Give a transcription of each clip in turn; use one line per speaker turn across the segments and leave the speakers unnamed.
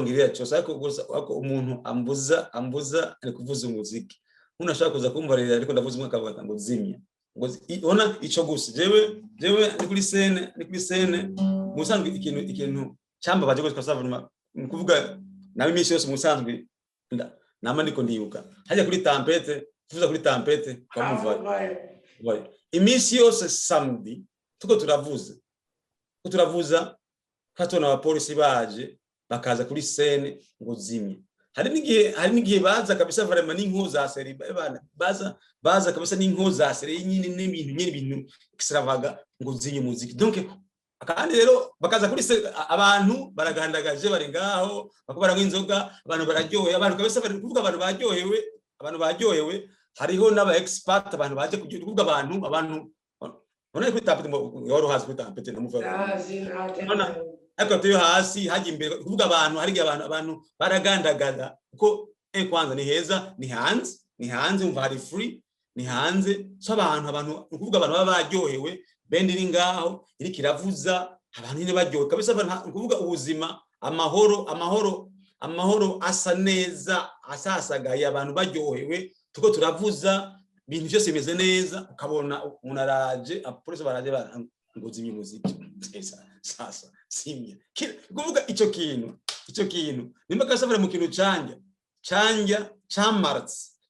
ngiriya cyose ako umuntu ambuza ari kuvuza umuziki unashaka kuza kumbarira ariko ndavuza umwe akavuga ngo zimya ngo ona ico gusa jewe ni kuri scene musanzwe ikintu cyambabaje ko twasavuma kuvuga nawe imisi yose musanzwe nama ndiko ndiyuka haje kuri Tempete tuvuza kuri Tempete kamuva imisi yose samedi tuko turavuza katona abapolisi baje bakaza kuri scene ngo zimye hari n'igihe baza kabisa vraiment n'inko za seri baza kabisa n'inko za seri nyine n'ibintu extravaga ngo zimye muziki donc akandi rero bakaza kuri abantu baragandagaje bari ngaho bakubara nk'inzoga abantu bararyoye abantu kabisa bari kuvuga abantu baryohewe hariho n'aba expert abantu baje kuvuga abantu none kuri Tempete yoro hasi kuri Tempete ndamuvuga ariko tuyo hasi haje imbere kuvuga abantu hari abantu baragandagaza uko kwanza ni heza ni hanze umva hari free ni hanze so abantu kuvuga abantu baba baryohewe bendi iri ngaho iri kiravuza abantu nyine baryohe kabisa kuvuga ubuzima amahoro asa neza asasagaye abantu baryohewe tuko turavuza ibintu byose bimeze neza ukabona umuntu araje apolisi baraje ngo zimye muziki sasa simya kuvuga ico kintu nimba kasavira mu kintu canja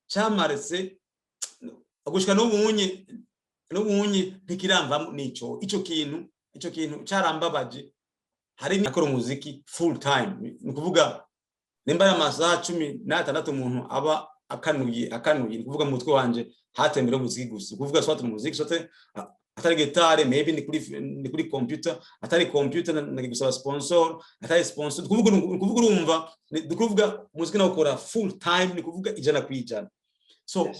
chamarse agushika n'ubunye ntikiramva nico ico kintu carambabaje hari nakora umuziki full time ni kuvuga nimba ya masaha 16 umuntu aba akanuye ni kuvuga mu mutwe wanje hatembera umuziki gusa kuvuga swat umuziki sote atari gitare maybe ni kuri computer atari computer nagusaba sponsor atari sponsor kuvuga urumva kuvuga muziki na ukora full time ni kuvuga ijana kwijana so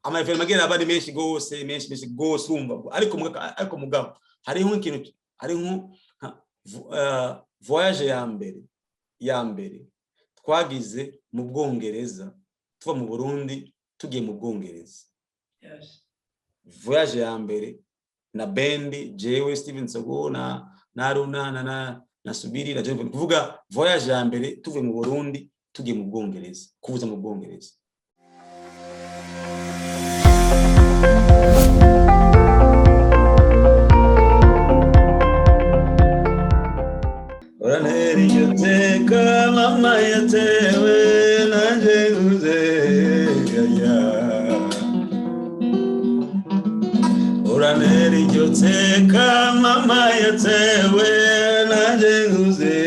amafilm magera abandi menshi gose urumva ariko mugabo hariho ikintu hariho voyage ya mbere twagize mu Bwongereza tuva mu Burundi tugiye mu Bwongereza voyage ya mbere na bendi jewe Steven Sogo na Runa na Subiri na John kuvuga voyage ya mbere tuvuye mu Burundi tugiye mu Bwongereza kuvuza mu Bwongereza Oraneri yoteka mama yatewe nanje uzegaya Oraneri yoteka mama yatewe nanje uze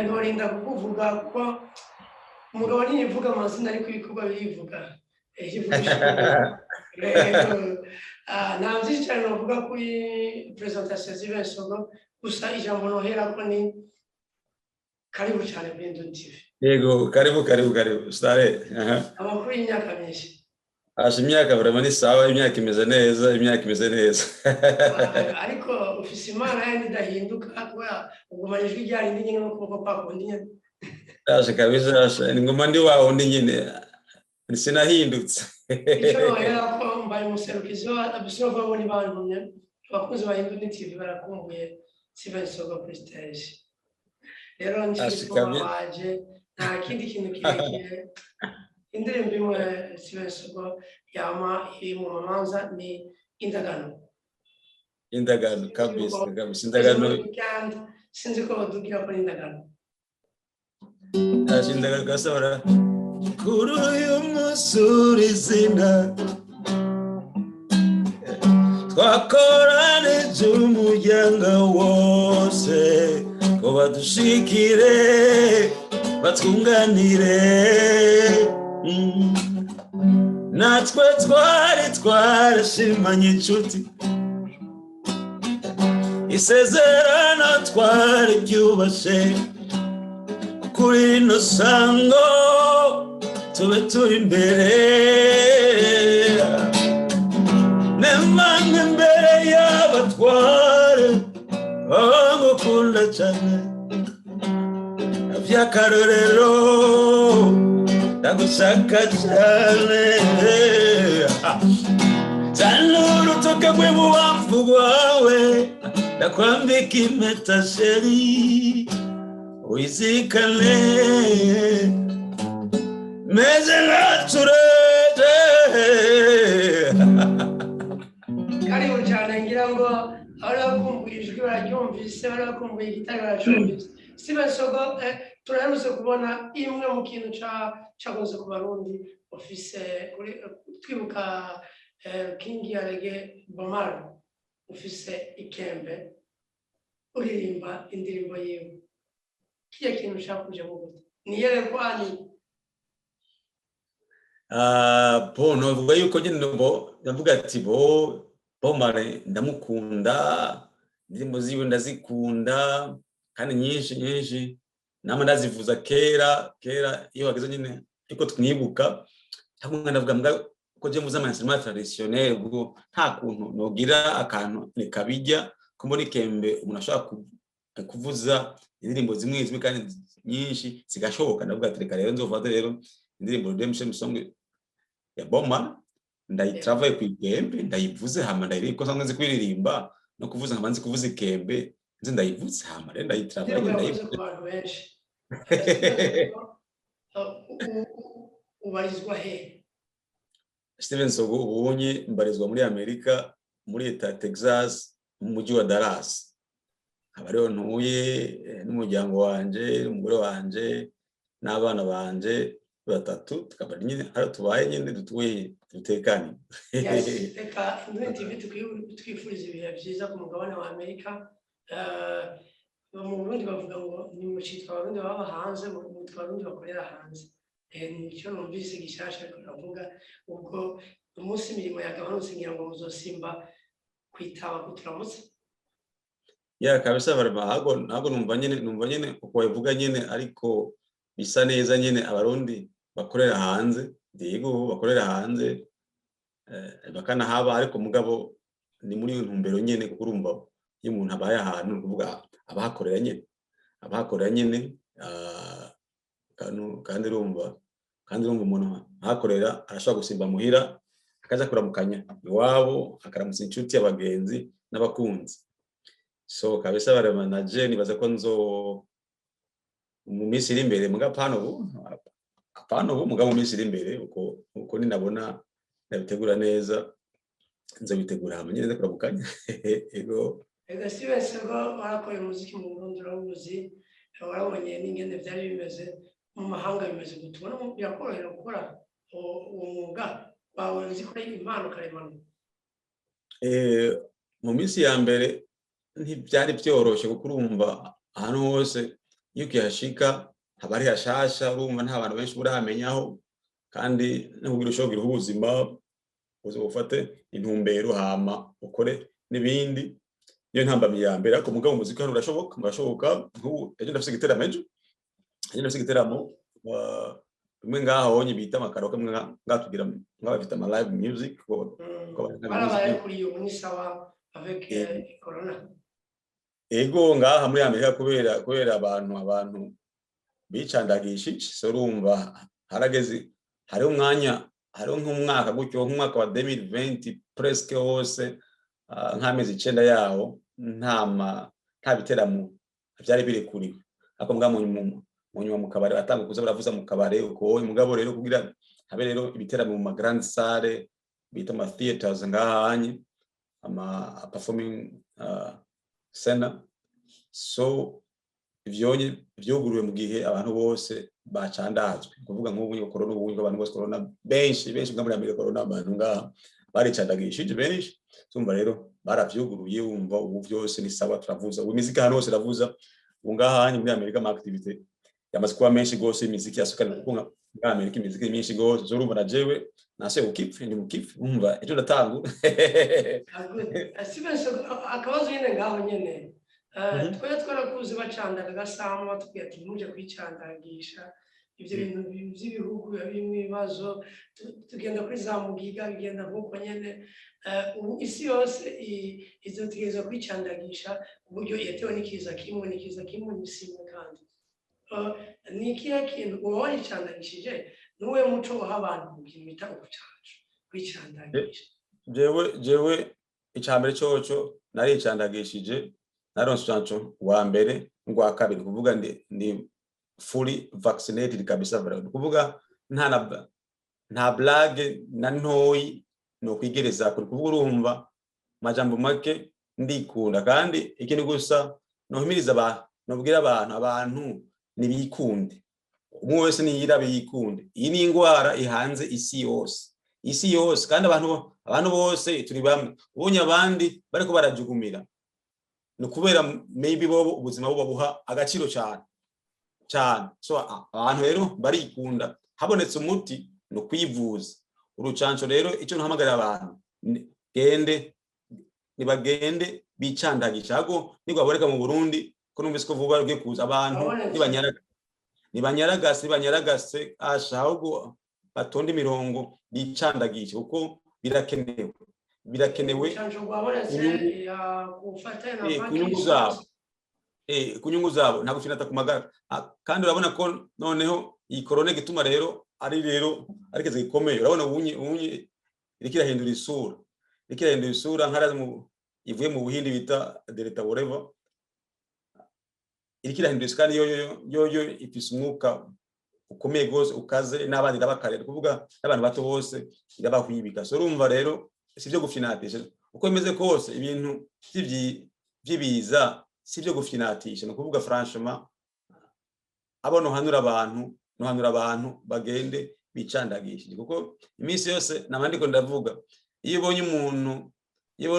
Ndorinda kuvuga ko umugabo nivuga amazina ariko ibikorwa bivuga navyo cyane novuga kuri presentation Steven Sogo gusa ijambo nohera ko ni karibu cyane Bendo TV.
Yego karibu stare
amakuru y'imyaka myinshi
imyaka vraiment ni sawa imyaka imeze neza
ariko ufise imana yandi dahinduka kwa ugumanye ijwi ryari ndi nyine n'ukuboko kwako ndi nyine
kabisa ngoma ndi waho ndi nyine sinahindutse
icyo rero ko mbaye umuserukizi abisho babona ibandumye abakunzi ba Bendo TV barakumbuye Steven Sogo kuri stage rero nshyize nta kindi kintu kirekire indirimbo imwe Steven Sogo yama iri mu mamanza ni indagano
kabisa indagano
sinzi ko badugira ko indagano
indagano gasora kuri uyu musuri zina twakoranije umuryango wose ko badushikire batwunganire natwe twarashimanye inshuti isezerano twari ryubashe kuri rino sango tube turi imbere cyane by'akarorero ndagushaka cyane zanuru toka kwe muwamfu wawe ndakwambika impeta sheri wizikane meze naturede
karibu cyane ngira ngo abari bakumbuye ijwi bararyumvise bari bakumbuye igitari baracyumvise Sibensogo turaherutse kubona imwe mu kintu cyagoze ku Barundi ofise twibuka King Yarege Bomar ofise ikembe uririmba indirimbo yiwe kiye kintu cyakuje mu gute niyere kwani
bono vuga yuko nyine ndavuga ati Bomar ndamukunda indirimbo ziwe ndazikunda kandi nyinshi nama ndazivuza kera iyo hageze nyine ariko twibuka cyangwa ndavuga mbwa ko je muza instrument traditionnel ubwo nta kuntu nogira akantu nikabijya ko muri kembe umuntu ashaka kuvuza indirimbo zimwe kandi nyinshi zigashoboka ndavuga ati reka rero nzofata rero indirimbo Redemption Song ya Bomar ndayitravaye ku ikembe ndayivuze hama ndayiriko sanzwe nzi kwiririmba no kuvuza nkamanzi kuvuza ikembe nzi ndayivuze hama rero ndayitravaye ndayivuze
ubarizwa he
Stevensogo ubunye mbarizwa muri Amerika muri eta Texas mu mujyi wa Dallas abariho ntuye n'umuryango wanje n'umugore wanje n'abana banje batatu tukaba nyine ari tubaye nyine dutuye dutekanye
reka TV twifuriza ibihe byiza ku mugabane wa Amerika mu Burundi bavuga ngo ni mu cyitwa Abarundi baba hanze mu Barundi bakorera hanze nicyo numvise gishasha kuvuga ubwo umunsi mirimo yagabanutse ngira ngo muzosimba kwitaba kuturamutse
ya kabisa barba hago numva nyine uko bavuga nyine ariko bisa neza nyine Abarundi bakorera hanze yego bakorera hanze bakana haba ariko mugabo ni muri ntumbero nyine kuko urumva iyo umuntu abaye ahantu kuvuga abahakorera nyine kandi urumva umuntu ahakorera arashobora gusimba muhira akaza kuramukanya iwabo akaramutsa inshuti y'abagenzi n'abakunzi so kabisa bare manager nibaza ko nzo mu minsi iri imbere apano ubu mugabo mu minsi iri imbere uko ninabona nabitegura neza nzabitegura hamwe nyine kuramukanya ego
Sibensogo warakoye umuziki mu Burundi urabuzi warabonye n'ingene byari bimeze mu mahanga bimeze gutubona birakorohera gukora uwo mwuga wawe uzi ko impano karemano
mu minsi ya mbere ntibyari byoroshye kuko urumva ahantu hose iyo ukihashika haba ari hashasha urumva nta bantu benshi buramenyaho kandi no kugira ushobora ubuzima ufate intumbero hama ukore n'ibindi iyo ntambamye ya mbere ariko mugabo umuziki hano urashoboka nk'ubu ejo ndafise igiteramo bimwe ngaho honye bita amakaroke ngatugira nk'abafite ama live music
barabaye kuri ubu ni sawa avec corona
ego ngaha muri Amerika kubera abantu bicandagishije so urumva harageze hari umwanya hari nk'umwaka gutyo nk'umwaka wa 2020 presque hose nk'amezi 9 yaho nta biteramo byari birekuriwe ako munyuma mu kabare batanga kuza baravuza mu kabare uko mugabo rero kugira habe rero ibiteramo mu grand salle bita ama theaters ngahanye ama performing center so ivyoguriwe mu gihe abantu bose bacandazwe kuvuga nk'ubu corona ubu abantu bose corona benshi muri Amerika corona abantu ngaha baricandagishije benshi tumba rero baravyuguruye wumva ubu byose ni sawa turavuza imiziki hano hose ravuza ungahanye muri Amerika ma activity yamaze kuba menshi gose imiziki yasukana kuko nga Amerika imiziki myinshi gose zo urumva na jewe nase ukipfe ndi mukipfe umva ejo ndatangu
Sibensogo akabazo nyine ngaho nyene twarakuze bacandaga gasamu batubwiye ati muje kwicandagisha ibyo bintu by'ibihugu birimo ibibazo tugenda kuri za mugiga bigenda nk'uko nyene ubu isi yose izotegereza kwicandagisha uburyo yatewe n'ikiza kimwe nisimwe kandi ni ikihe kintu uba waricandagishije n'uwe muco waha abantu mu kintu bita ubucaca kwicandagisha?
jewe icambere coco naricandagishije naronse urucanco rwa mbere n'urwa kabiri kuvuga ndi fully vaccinated kabisa kuvuga nta blague na ntoyi no kwigereza kuvuga urumva majambo make ndikunda kandi ikintu gusa nohimiriza nobwira abantu nibikunde umwe wese niyira bikunde iyi ni ingwara ihanze isi yose kandi abantu bose turi bamwe ubonye abandi bariko barajugumira no kubera maybe bo ubuzima buba buha agaciro cyane so abantu rero barikunda habonetse umuti no kwivuza urucanco rero icyo nahamagarira abantu nibagende bicandagisha ago nigwaboreka mu Burundi ko numvise ko vuba rugiye kuza abantu nibanyaragase ahubwo batonde imirongo bicandagisha kuko birakenewe kunyungu zabo nta gufinata ku magara kandi urabona ko noneho iyi corona gituma rero arikeze gikomeye urabona ubunye irikirahindura isura nkara ivuye mu Buhindi bita Delta whatever irikirahindura kandi yo ifise umwuka ukomeye gose ukaze n'abandi ndabakarera kuvuga n'abantu bato bose irabahwibika so urumva rero sivyo gufinatisha uko bimeze kose ibintu by'ibiza sivyo gufinatisha no kuvuga franchement abono hanura abantu bagende bicandagishije kuko iminsi yose nabandiko ndavuga iyo ubonye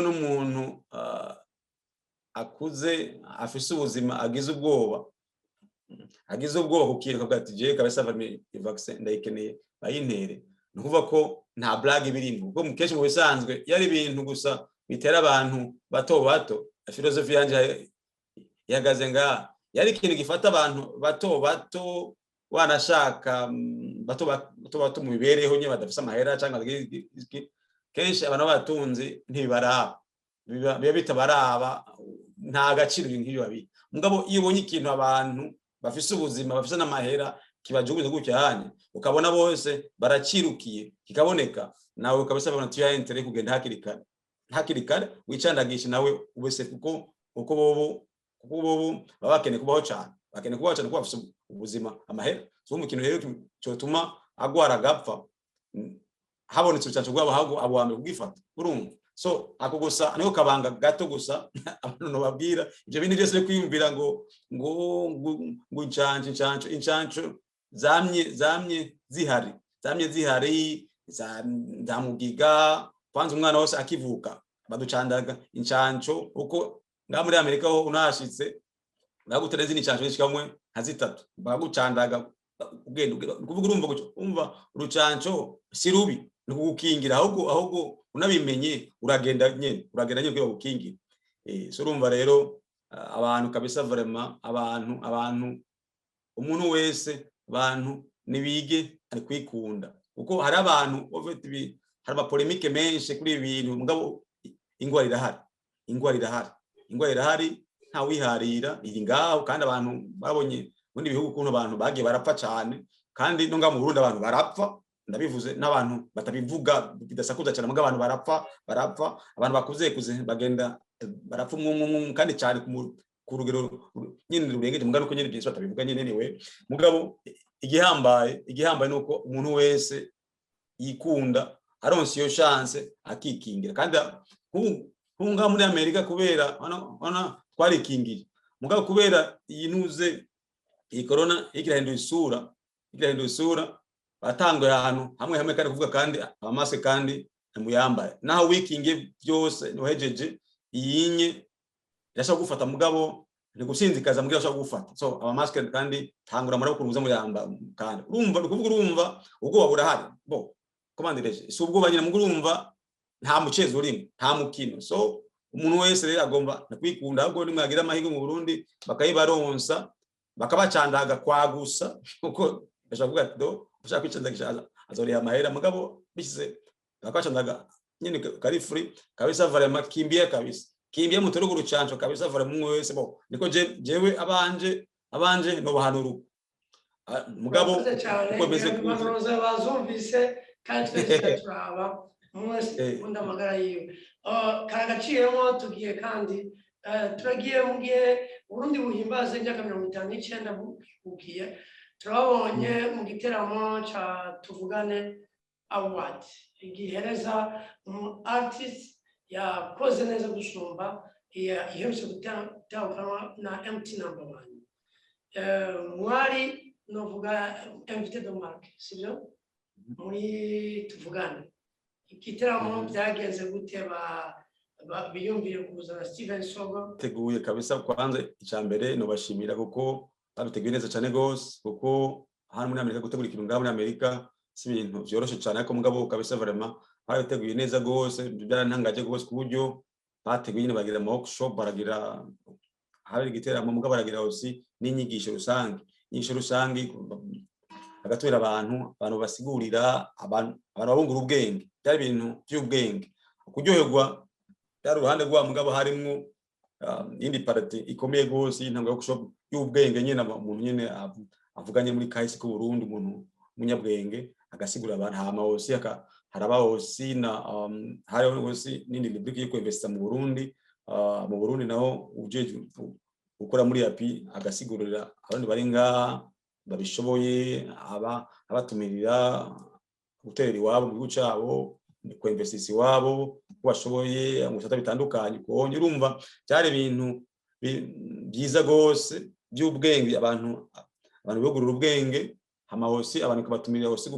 umuntu akuze afise ubuzima agize ubwoba kukiruka bwati je kabisa vaccine ndayikeneye bayintere no kuvuga ko nta blague birimo kuko mukeshe mu bisanzwe yari ibintu gusa bitera abantu bato filosofi yanje yagaze nga yari ikintu gifata abantu bato wanashaka bato mu bibereho nye badafisa amahera cyangwa kenshi abantu batunze ntibaraba biba bitabaraba nta gaciro nk'iyo babi mugabo iyo ubonye ikintu abantu bafise ubuzima bafise n'amahera kibajuguze gucyanye ukabona bose baracirukiye kikaboneka nawe ukabisa abantu tuya intere kugenda hakirikare wicandagisha nawe ubese kuko bobo babakene kubaho cyane kuko bafise ubuzima amahera so mu kintu rero cyotuma agwara gapfa habonetse urucanco rwabo abwambe kugifata urumva so ako gusa niho kabanga gato gusa abantu no babwira ibyo bintu byose kwiyumvira ngo incanco zamye zihari za mugiga kwanza umwana wose akivuka baducandaga incanco uko nga muri Amerika ho unashitse bagutereza incanco zishikamwe nka zitatu bagucandaga ugenda kuvuga urumva urucanco si rubi no kugukingira ahubwo unabimenye uragenda nyene kwiba gukingira so urumva rero abantu kabisa vraiment abantu umuntu wese abantu nibige ari kwikunda kuko hari abantu hari abapolemike menshi kuri ibintu mugabo ingwara irahari nta wiharira iri ngaho kandi abantu babonye muri bihugu kuntu abantu bagiye barapfa cyane kandi no nga mu Burundi abantu barapfa ndabivuze n'abantu batabivuga bidasakuza cyane mugabo abantu barapfa abantu bakuze bagenda barapfa kandi cyane ku rugero nyine rurengeje mugabo uko nyine byinshi batabivuga nyine niwe mugabo igihambaye nuko umuntu wese yikunda aronse iyo chance akikingira kandi hunga muri Amerika kubera ona twarikingiye mugabo kubera yinuze iyi corona ikirahindura isura batangwe ahantu hamwe kandi kuvuga kandi amaske kandi muyambaye naho wikinge byose nohejeje iyinye yashaka gufata mugabo ni gusinzikaza mugabo yashaka gufata so amaske kandi tangura muri kuruza muyamba kandi urumva ubwo burahari bo komandireje si ubwo banyine mugurumva nta mucezo urimo nta mukino so umuntu wese rero agomba nakwikunda ahubwo nimwagira amahirwe mu Burundi bakayibaronsa bakabacandaga kwagusa kuko ashaka kuvuga ati do ushaka kwicanza gishaza azoriya amahera mugabo bishyize bakacandaga nyine kari free kabisa vraiment kimbiye mu turugu rucanco kabisa vraiment wese bo niko jewe abanje no bahanuru mugabo
uko beze kuza bazumvise kandi twese turaba mwese undamagara yiwe karagaciyemo tugiye kandi turagiye mu gihe Burundi buhimbaza imyaka 59 bukiye turabonye mu giteramo ca Tuvugane Award igihereza artist yakoze neza gusumba iherutse gutahukanwa na MT No. 1 mwari novuga invité de marque sibyo muri Tuvugane igiteramo byagenze gute biyumviye kuzana Steven Sogo
teguye kabisa kwanza icambere no bashimira kuko babiteguye neza cyane gose kuko hano muri Amerika gutegura ikintu ngaho muri Amerika si ibintu byoroshe cyane ariko mugabo kabisa vraiment babiteguye neza gose byarantangaje gose ku buryo bateguye nyine bagira workshop baragira hari igiteramo mugabo baragira aussi n'inyigisho rusange agatwera abantu basigurira abantu babungura ubwenge byari ibintu by'ubwenge kuryoherwa byari uruhande rwa mugabo harimo indi party ikomeye gose y'intango workshop y'ubwenge nyine umuntu nyine avuganye muri kahise ku Burundi umuntu munyabwenge agasigura abantu hama aussi haraba aussi na hari aussi n'indi rubrique yo kwinvesta mu Burundi naho ujeje ukora muri yapi agasigurira abandi bari ngaha babishoboye abatumirira gutera iwabo mu gihugu cyabo kwinvestisi wabo bashoboye mu bisata bitandukanye konye urumva byari ibintu byiza gose by'ubwenge abantu bigurura ubwenge hama hose abantu kabatumirira hose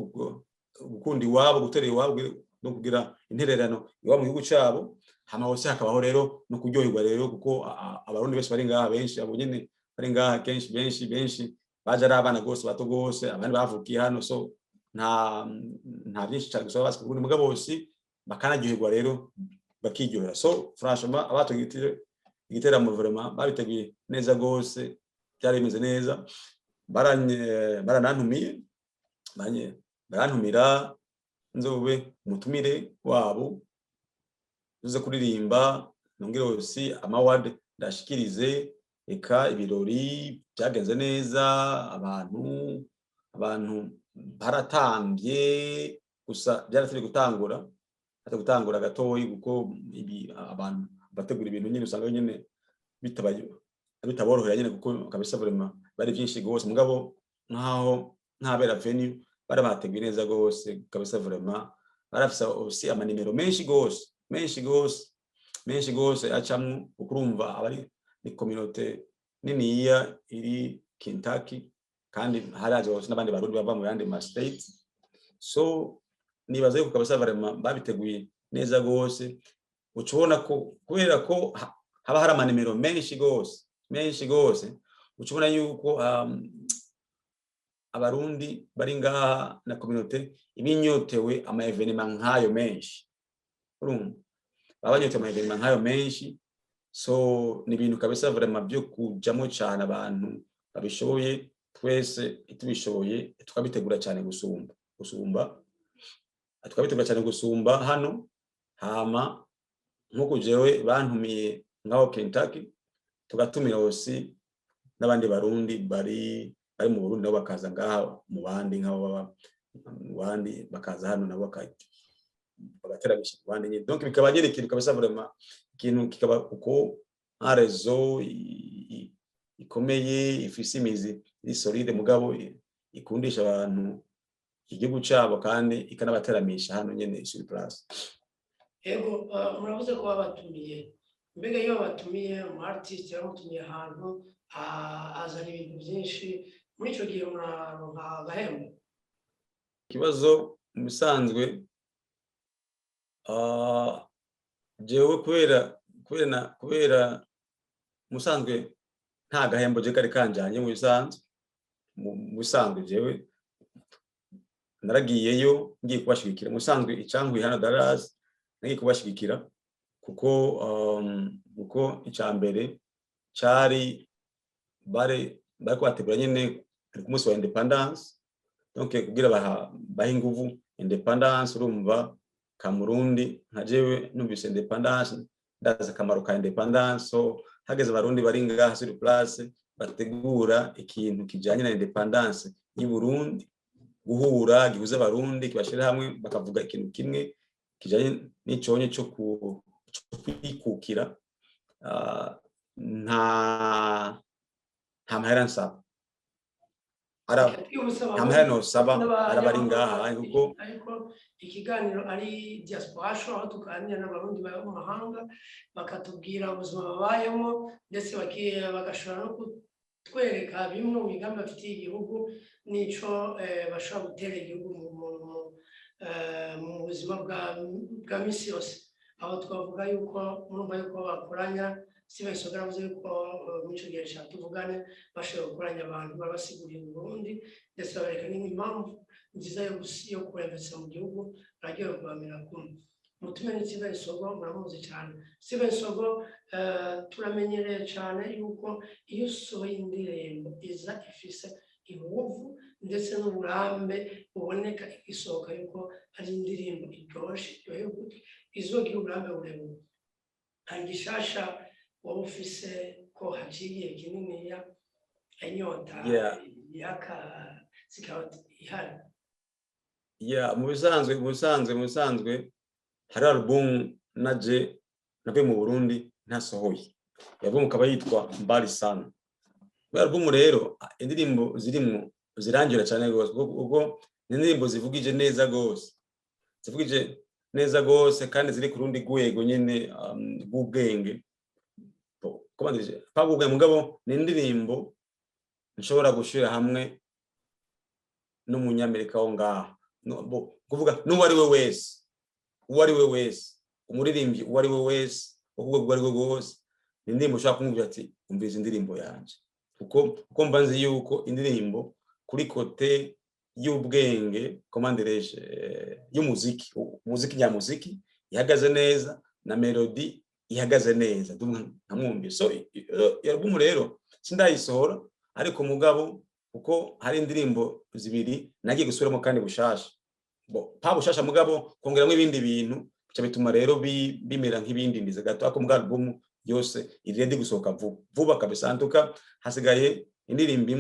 gukunda iwabo gutera iwabo no kugira intererano iwabo mu gihugu cyabo hama hose hakabaho rero no kuryoherwa rero kuko abarundi benshi bari ngaha benshi abo nyene bari ngaha kenshi benshi baje ari abana gose bato gose abandi bavukiye hano so nta byinshi cyane gusaba basi kubundi mugabo bose bakanaryoherwa rero bakiryohera so franchement abatugitire igiteramo vraiment babiteguye neza gose byari bimeze neza barantumira nzobe umutumire wabo uze kuririmba nongere aussi amaward ndashikirize eka ibirori byagenze neza abantu baratambye gusa byaratsiri gutangura gatoyi kuko abantu bategura ibintu nyine usanga nyine bitaborohera nyine kuko kabisa vraiment bari byinshi gose mugabo ntabera venue bari bateguye neza gose kabisa vraiment barafisa aussi amanimero menshi gose acamwe ukurumva abari ni communauté niniya iri Kentucky kandi haraje hose n'abandi barundi bava mu yandi ma states so nibaza yuko kabisa vraiment babiteguye neza gose ucubona ko kubera ko haba hari amanimero menshi gose ucubona yuko abarundi bari ngaha na communauté ibinyotewe ama evenement nkayo menshi urumva babanyotewe ama evenement nkayo menshi so ni ibintu kabisa vraiment byo kujamo cyane abantu babishoboye twese tubishoboye tukabitegura cyane gusumba hano hama nkuko jewe bantumiye ngaho Kentucky tugatumira hose n'abandi barundi bari mu Burundi nabo bakaza ngaho mu bandi ngaho bandi bakaza hano nabo bagateramisha bandi nyine donc bikaba nyine ikintu kabisa vraiment ikintu kikaba uko arezo ikomeye ifise imizi iri solide mugabo ikundisha abantu igihugu cyabo kandi ikanabateramisha hano nyene sur place.
Ego muravuze ko babatumiye mbega iyo batumiye mu artist yamutumiye ahantu azana ibintu byinshi muri ico gihe muraronka gahembo
ikibazo musanzwe jewe kubera musanzwe nta gahembo je kari kanjanye musanzwe jewe naragiyeyo ngiye kubashigikira musanzwe icangwi hano Dallas ngiye kubashigikira kuko icambere cari bare bategura nyene ku munsi wa independence donc kugira baha inguvu independence. Urumva Kamurundi nka jewe numvise independence ndaza akamaro ka independence, so hageze abarundi bari ngaha sur place bategura ikintu kijanye na independence y'u Burundi, guhura gihuza abarundi kibashira hamwe bakavuga ikintu kimwe kijanye n'iconye cyo kwikukira. nta mahera nsaba arabari ngaha kuko
ariko ikiganiro ari diaspora aho tuganira n'abarundi baba mu mahanga bakatubwira ubuzima babayemo, ndetse bagashobora no kutwereka bimwe mu migambi bafitiye igihugu n'ico bashobora gutera igihugu mu buzima bwa misi yose. Aho twavuga yuko murumva yuko bakoranya Steven Sogara avuze yuko mu ico gihe cya tuvugane bashobora gukoranya abantu babasigurira Burundi, ndetse babereka n'impamvu nziza yo kuremvetsa mu gihugu bagiye kubamira kumwe. Mutume ni Steven Sogara muramuzi cyane. Steven Sogara turamenyereye cyane yuko iyo usohoye indirimbo iza ifise inguvu ndetse n'uburambe buboneka igisohoka yuko ari indirimbo iryoshe izogira uburambe burebure. Hari gishasha wowe ufise ko haciye kinini ya inyota yaka zikaba ihari?
Mu bisanzwe hari album naje navuye mu Burundi ntasohoye, yavuye mukaba yitwa Mbali Sana. Album rero indirimbo zirimwo zirangira cyane gose ubwo indirimbo zivugije neza gose kandi ziri ku rundi rwego nyene rw'ubwenge. Komandije pabugwe mugabo ni indirimbo nshobora gushira hamwe n'umunyamerika wo ngaha, kuvuga n'uwo ari we wese umuririmbyi uwo ari we wese ubwo ari we gose, ni indirimbo ushaka kumubwira ati umvise indirimbo yanje, kuko mbanze yuko indirimbo kuri kote y'ubwenge komandereje y'umuziki nyamuziki ihagaze neza na melody ihagaze neza nkamwumvise. So album rero sindayisohora, ariko mugabo kuko hari indirimbo zibiri nagiye gusubiramo kandi bushasha bushasha mugabo kongeramo ibindi bintu bica bituma rero bimera nk'ibindi ndize gato, ako mugabo album yose iredi gusohoka vuba kabisa. Antuka hasigaye indirimbo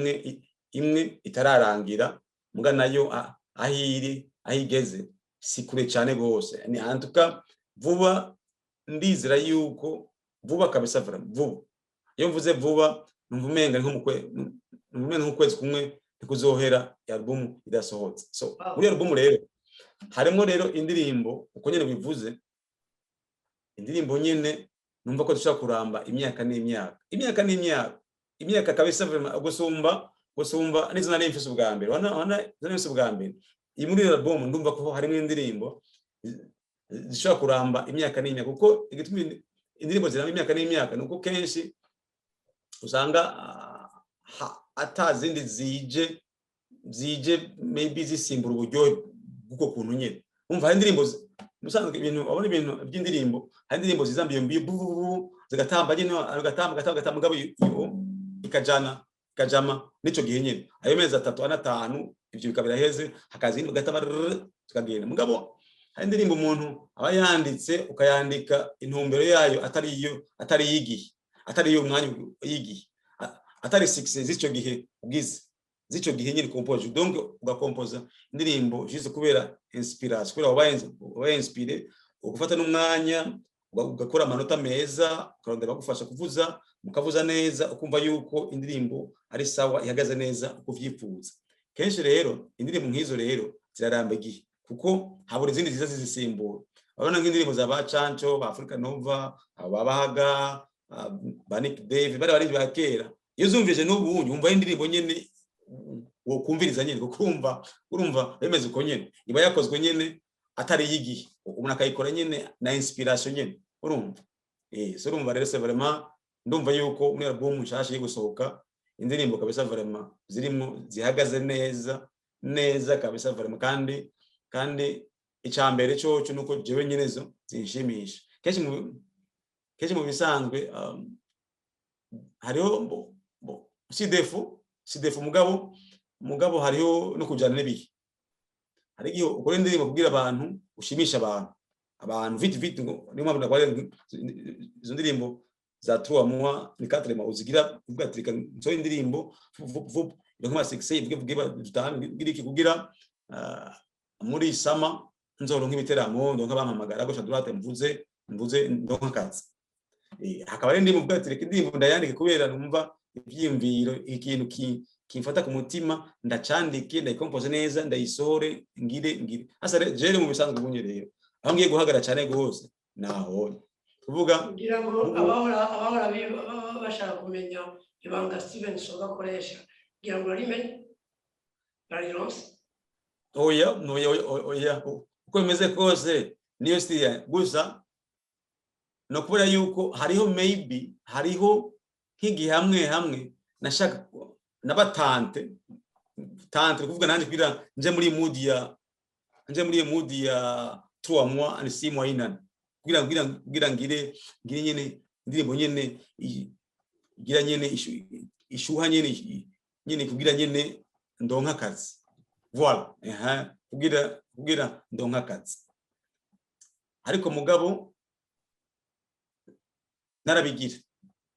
imwe itararangira muga nayo ahigeze si kure cyane gose. Ni antuka vuba ndizira yuko vuba kabisa vuba. Iyo mvuze vuba numvumenga nk'ukwezi kumwe nikuzohera album idasohotse. So muri album rero harimo rero indirimbo uko nyene bivuze, indirimbo nyene numva ko dushaka kuramba imyaka kabisa gusumba nizo nari mfise ubwa mbere. Iyi muri album ndumva ko harimo indirimbo zishobora kuramba imyaka n'imyaka, kuko igituma indirimbo ziramba imyaka n'imyaka nuko kenshi usanga atazindi zije maybe zisimbura uburyohe bw'uko kuntu nyene. Umva hari indirimbo musanzwe ibintu abone ibintu by'indirimbo, hari indirimbo zizambiye mbibu zigatamba nyene agatamba mugabo ikajama nico gihe nyene ayo mezi 3 na 5 ivyo bikabira heze hakazi indi gatama tukagenda. Mugabo hari indirimbo umuntu aba yanditse ukayandika intumbero yayo atari yigihe, atari yo mwanya yigihe, atari 6 zico gihe ugize zico gihe nyine compose. Donc ugakompoza indirimbo juste kubera inspiration, kubera wabaye inspiré ugufata n'umwanya ugakora amanota meza ukarondera bagufasha kuvuza mukavuza neza ukumva yuko indirimbo ari sawa ihagaze neza uko vyifuza. Kenshi rero indirimbo nk'izo rero ziraramba igihe kuko habura izindi ziza zizisimbura. Abana nk'indirimbo za Bacanco ba Africa Nova ababahaga ba Nick Dave bari bakera, iyo zumvije n'ubu umva indirimbo nyene wo kumviriza nyene kukumva urumva bemeze uko nyene iba yakozwe nyene atari yigihe, umuntu akayikora nyene na inspiration nyene urumva. So urumva rero c'est vraiment ndumva yuko muri album nshasha y'igusohoka indirimbo kabisa vraiment zirimo zihagaze neza kabisa vraiment, kandi icambere cyo nuko jewe nyene zo zinshimisha. Kenshi mu bisanzwe hariho si defo mugabo mugabo hariho no kujana n'ibihe. Hari igihe ukora indirimbo kugira abantu ushimisha abantu vite ngo niyo mpamvu nakwari izo ndirimbo za 3 mois ni 4 mois uzigira uvuga ati reka nso indirimbo nkoma success ivuge dutangiriki kugira muri sama nzoronka ibiteramo ndonka bampamagara gosha durate mvuze ndonka akazi. Hakaba ari indirimbo uvuga ati reka indirimbo ndayandike kubera numva ibyiyumviro ikintu kimfata ku mutima ndacandike ndayikompoze neza ndayisohore ngire asa jere mu bisanzwe bunye rero aho ngiye guhagara cyane gose naho kuvuga
kugira ngo abahora bashaka kumenya ibanga Steven Soga akoresha kugira ngo rimenye barironse
oya uko bimeze kose niyo style gusa no kubera yuko hariho hariho nk'igihe hamwe nashaka nabatante kuvuga nanje kugira nje muri mood ya 3 mois and 6 mois inana kugira ngire nyene indirimbo nyene igira nyene ishuha nyene kugira nyene ndonka akazi voilà kugira ndonka akazi. Ariko mugabo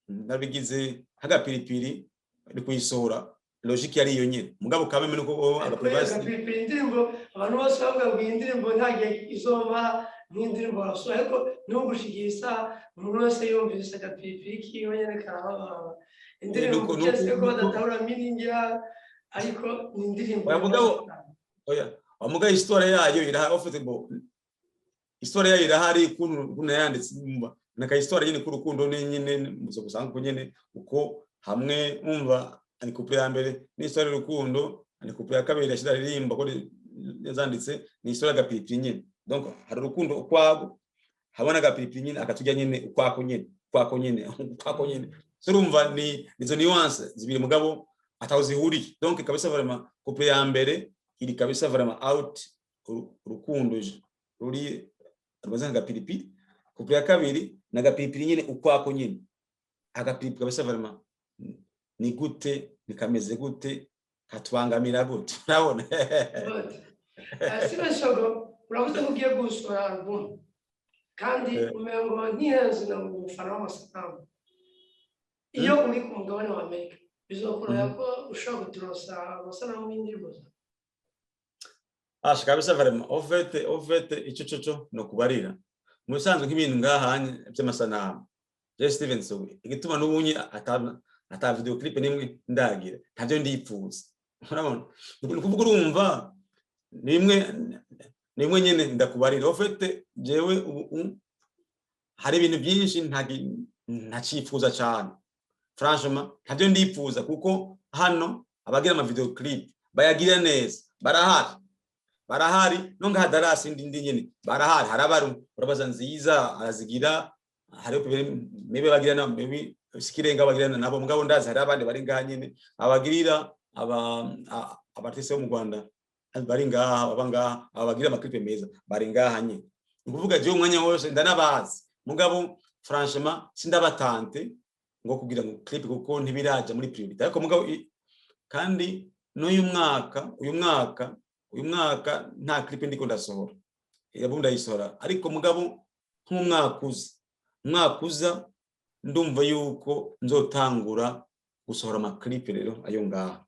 narabigize hagapiripiri ari kuyisora logique yari iyo nyene mugabo kameme nuko
agaprivasi indirimbo abantu bose bavuga ngo indirimbo ntagiye izoma n'indirimbo barasura ariko n'ugushigisa umuntu wese yumvise agapiripiri kiwe nyene karaba indirimbo cyose ko badatahura miningira ariko ni indirimbo
mugabo histoire yayo iraha ofite bo histoire yayo irahari kuntu yanditse naka histoire nyene kurukundo nyene muzo gusanga nyene uko hamwe umva ani couple ya mbere ni histoire y'urukundo ani couple ya kabiri yashira ririmba ko yazanditse ni histoire gapiripiri nyene donc hari urukundo ukwago habona gapiripiri nyene akatujya nyene ukwako nyene so urumva ni izo nuance zibiri mugabo atawuzihuri donc kabisa vraiment couple ya mbere iri kabisa vraiment out urukundo ruri rwazanga gapiripiri couple ya kabiri na gapiripiri nyene ukwako nyene agapiripiri kabisa vraiment ni gute nikameze gute katubangamira gute urabona
Steven Soga uravuze ko ugiye gusura album kandi umengo ntihenze na mufana w'amasanamu iyo uri ku mugabane wa Amerika bizokora ko ushobora guturosa amasanamu y'indirimbo
kabisa vraiment ovete ico no kubarira mu bisanzwe nk'ibintu ngahanye by'amasanamu je Steven Soga igituma n'ubunye ata video clip nimwe ndagira ntavyo ndipfuza urabona nukuvuga urumva nimwe nyene ndakubarira ofete jewe hari ibintu byinshi ntacifuza cyane franchement ntavyo ndipfuza kuko hano abagira ama video clip bayagira neza barahari no ngahadarasi ndi nyene barahari harabaru urabaza nziza arazigira hari mebe bagira na mebe sikirenga bagirana nabo mugabo ndazi hari abandi bari ngaha nyene abagirira abartiste bo mu Rwanda bari ngaha abangaha abagira amaklipe meza bari ngaha nyene ukuvuga je umwanya wose ndanabazi mugabo franchement sindabatante ngo kugira ngo clip kuko ntibiraja muri priority ariko mugabo kandi n'uyu mwaka nta clip ndiko ndasohora yabunda yisora ariko mugabo nk'umwaka uza ndumva yuko nzotangura gusohora amaklipe rero ayo ngaha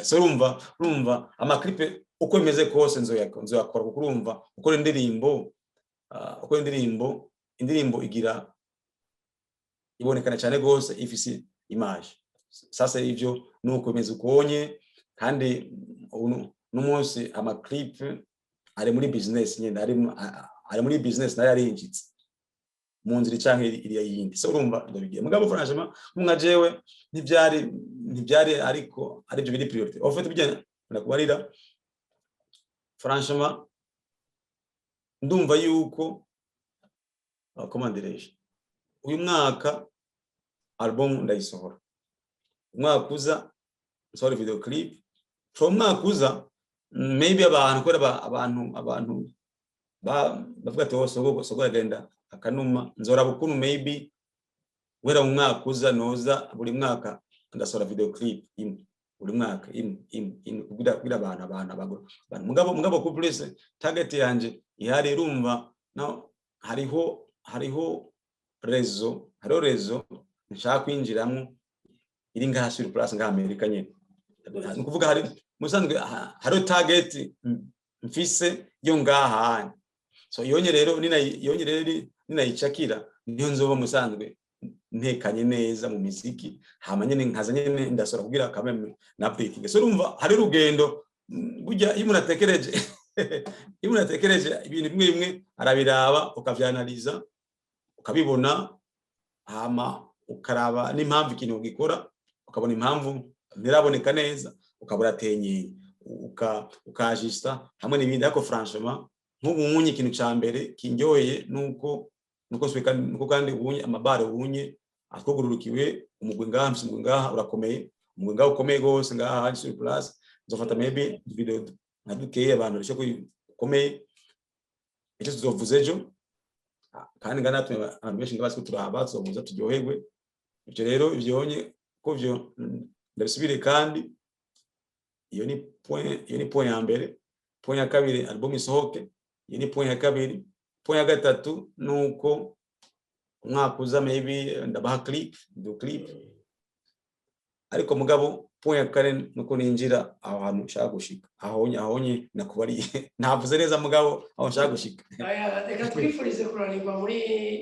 so urumva amaklipe uko imeze kose nzoyakora kuko urumva uko indirimbo igira ibonekana cyane gose ifisi image sasa ivyo nuko imeze ukonye kandi n'umunsi amaklipe ari muri business nyene ari muri business nayo arinjitse mu nzira canke iriya yindi so urumva ndabigiye mugabo franchement nka jewe ntibyari ariko ari byo biri priority en fait bijyana nakubarira franchement ndumva yuko commandereje uyu mwaka album ndayisohora umwaka uza sorry video clip from mwaka uza maybe abantu bavuga ati sogo agenda akanuma nzora bukunu maybe wera mu mwaka uza noza buri mwaka ndasohora video clip imwe buri mwaka kugira abantu mugabo ku place target yanje ihari rumva no hariho rezo nshaka kwinjiramo iri ngaha sur place nga Amerika nyene nukuvuga hari musanzwe hari target mfise yo ngaha so yonye rero ninayicakira niyo nzoba musanzwe ntekanye neza mu muziki hama nyene nkaza nyene ndasora kugira kameme na updating so urumva hari rugendo burya iyo unatekereje ibintu bimwe arabiraba ukavyanaliza ukabibona hama ukaraba n'impamvu ikintu ugikora ukabona impamvu ntiraboneka neza ukabura tenye ukajista hamwe n'ibindi ariko franchement nk'ubunye ikintu ca mbere kinjoye nuko kandi ubunye amabare ubunye atwogururukiwe umugwe ngaha urakomeye umugwe ngaha ukomeye gose ngaha hari sur place nzofata maybe video nadukeye abantu risho kukomeye icyo tuzovuze ejo kandi ngana abantu benshi ngabasi turaba tuzovuza turyoherwe icyo rero ivyonye ko vyo ndabisubire kandi iyo ni point ya mbere point ya kabiri album isohoke iyo ni point ya kabiri point ya gatatu nuko mwakuza maybe ndabaha clip ariko mugabo point ya kane nuko ninjira aho hantu ushaka gushika ahonye nakubariye navuze neza mugabo aho nshaka gushika
reka twifurize kuranirwa muri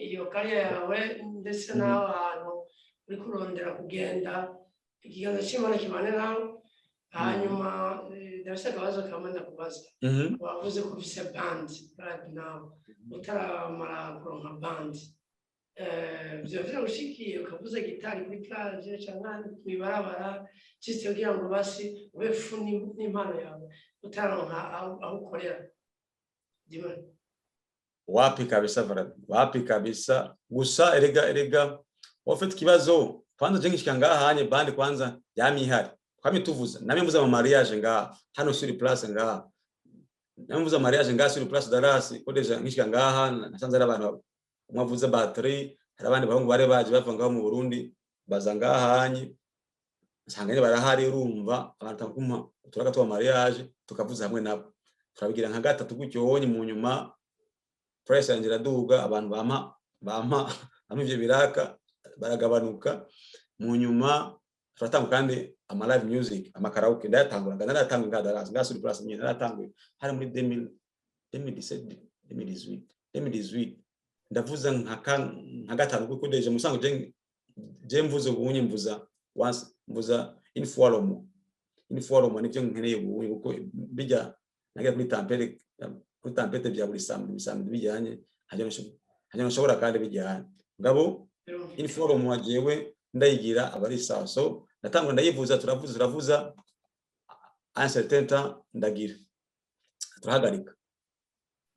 iyo kariya yawe ndetse n'abantu uri kurondera kugenda ikiganza cy'Imana kibane nawe hanyuma ndabise akabazo kamwe ndakubaza wavuze ko ufise band right now utaramara kuronka band byo ushikiye ukavuza gitari kuri plage cyangwa kwibarabara cyiste kugira ngo basi ube funi n'impano yawe utaronka aho ukorera dimana
wapi kabisa gusa erega wafite kibazo kwanza jengishika ngaha hanye band kwanza yamihari kwami tuvuza namwe mvuza mu mariage ngaha hano sur place ngaha namwe mvuza mariage ngaha sur place Dallas kodeja ngishika ngaha nasanze abantu umwavuza battery hari abandi bahungu bare baje bava ngaho mu Burundi baza ngaha hanye sanganye barahari urumva abantu kuma turaga twa mariage tukavuza hamwe nabo turabigira nka gatatu gucyonye mu nyuma price yanje raduga abantu bampa ivyo biraka baragabanuka mu nyuma turatanga kandi ama live music ama karaoke ndatanguraga naratanga ngadaraz ngasuri plus nyine naratanguye hari muri 2018 ndavuza nka gatanu kuko deje musango je mvuze ubunye mvuza once mvuza informal nivyo nkeneye ubunye kuko bijya nagiye kuri tampete bya buri samedi bijyanye hajya nshobora kandi bijyanye ngabo informal wajewe ndayigira abari saso natangwa ndayivuza turavuza un certain temps ndagira turahagarika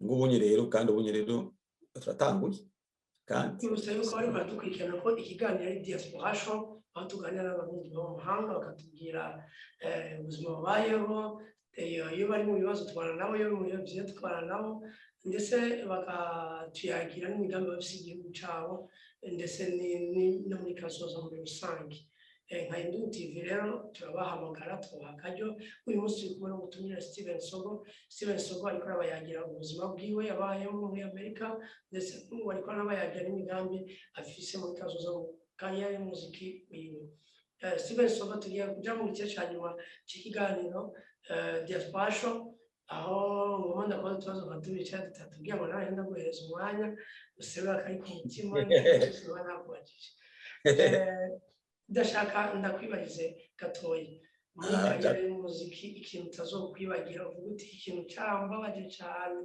ngubunye rero kandi ubunye rero turatanguye kandi
uruse yuko bari badukurikirana ko ikiganiro ari diaspora show aho tuganira n'abarundi bo mu mahanga bakatubwira ubuzima babayeho iyo bari mu bibazo twara nabo yo mu byo twara nabo ndetse bakatuyagira n'imigambi bafite igihugu cyabo ndetse no muri kazoza muri rusange nka Indundi TV rero turabahamagara tubahakaryo uyu munsi kumwe no gutumira Steven Sogo ariko arabayagira ubuzima bwiwe yabayeho muri Amerika ndetse ariko arabayagira n'imigambi afise muri kazoza kanya y'umuziki wiwe Steven Sogo tugiye kuja mu gice cyanyuma cy'ikiganiro diaspora show aho mu manda kwa tuzo batubica tutatubwiye ngo nawe ndenda guhereza umwanya usebera kari ku mutima n'ubana kwajije ndashaka ndakwibarize gatoyi muri kanya y'umuziki ikintu utazokwibagira uvuga uti ikintu cyambabaje cyane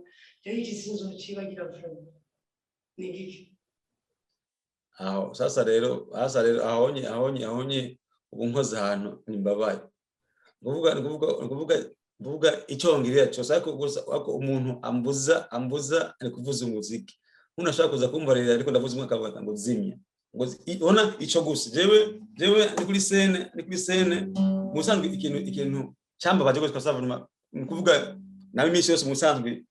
rero igisinzo kibagira vuba ni giki
sasa rero ahonye ubunkoza ahantu nimbabaye kuvuga icyongereza cyose ariko umuntu ambuza ari kuvuza umuziki unashaka kuza kumbarira ariko ndavuza umwaka akavuga ngo zimya ona ico gusa jewe ni kuri scene musanzwe ikintu cyambabaje gose kasavuma kuvuga nawe imisi yose musanzwe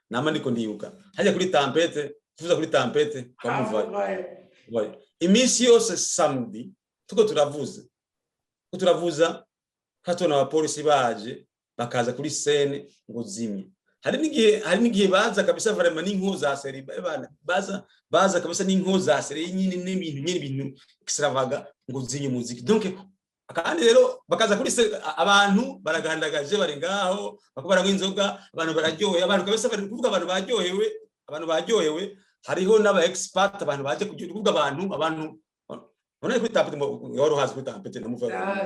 nama ndiko ndiyuka haje kuri tampete tuvuza kuri tampete kamuva imisi yose samedi tuko turavuza katona abapolisi baje bakaza kuri scene ngo zimye. Hari n'igihe baza kabisa vraiment n'inko za seri bana baza kabisa n'inko za seri nyine n'ibintu extravaga ngo zinye muziki. Donc akandi rero bakaza kuri abantu baragandagaje bari ngaho bakubara nk'inzoga abantu bararyoye abantu kabisa bari kuvuga abantu baryohewe hariho n'aba expert abantu baje kuvuga abantu none kuri tapete yoro hasi kuri tapete namuvuga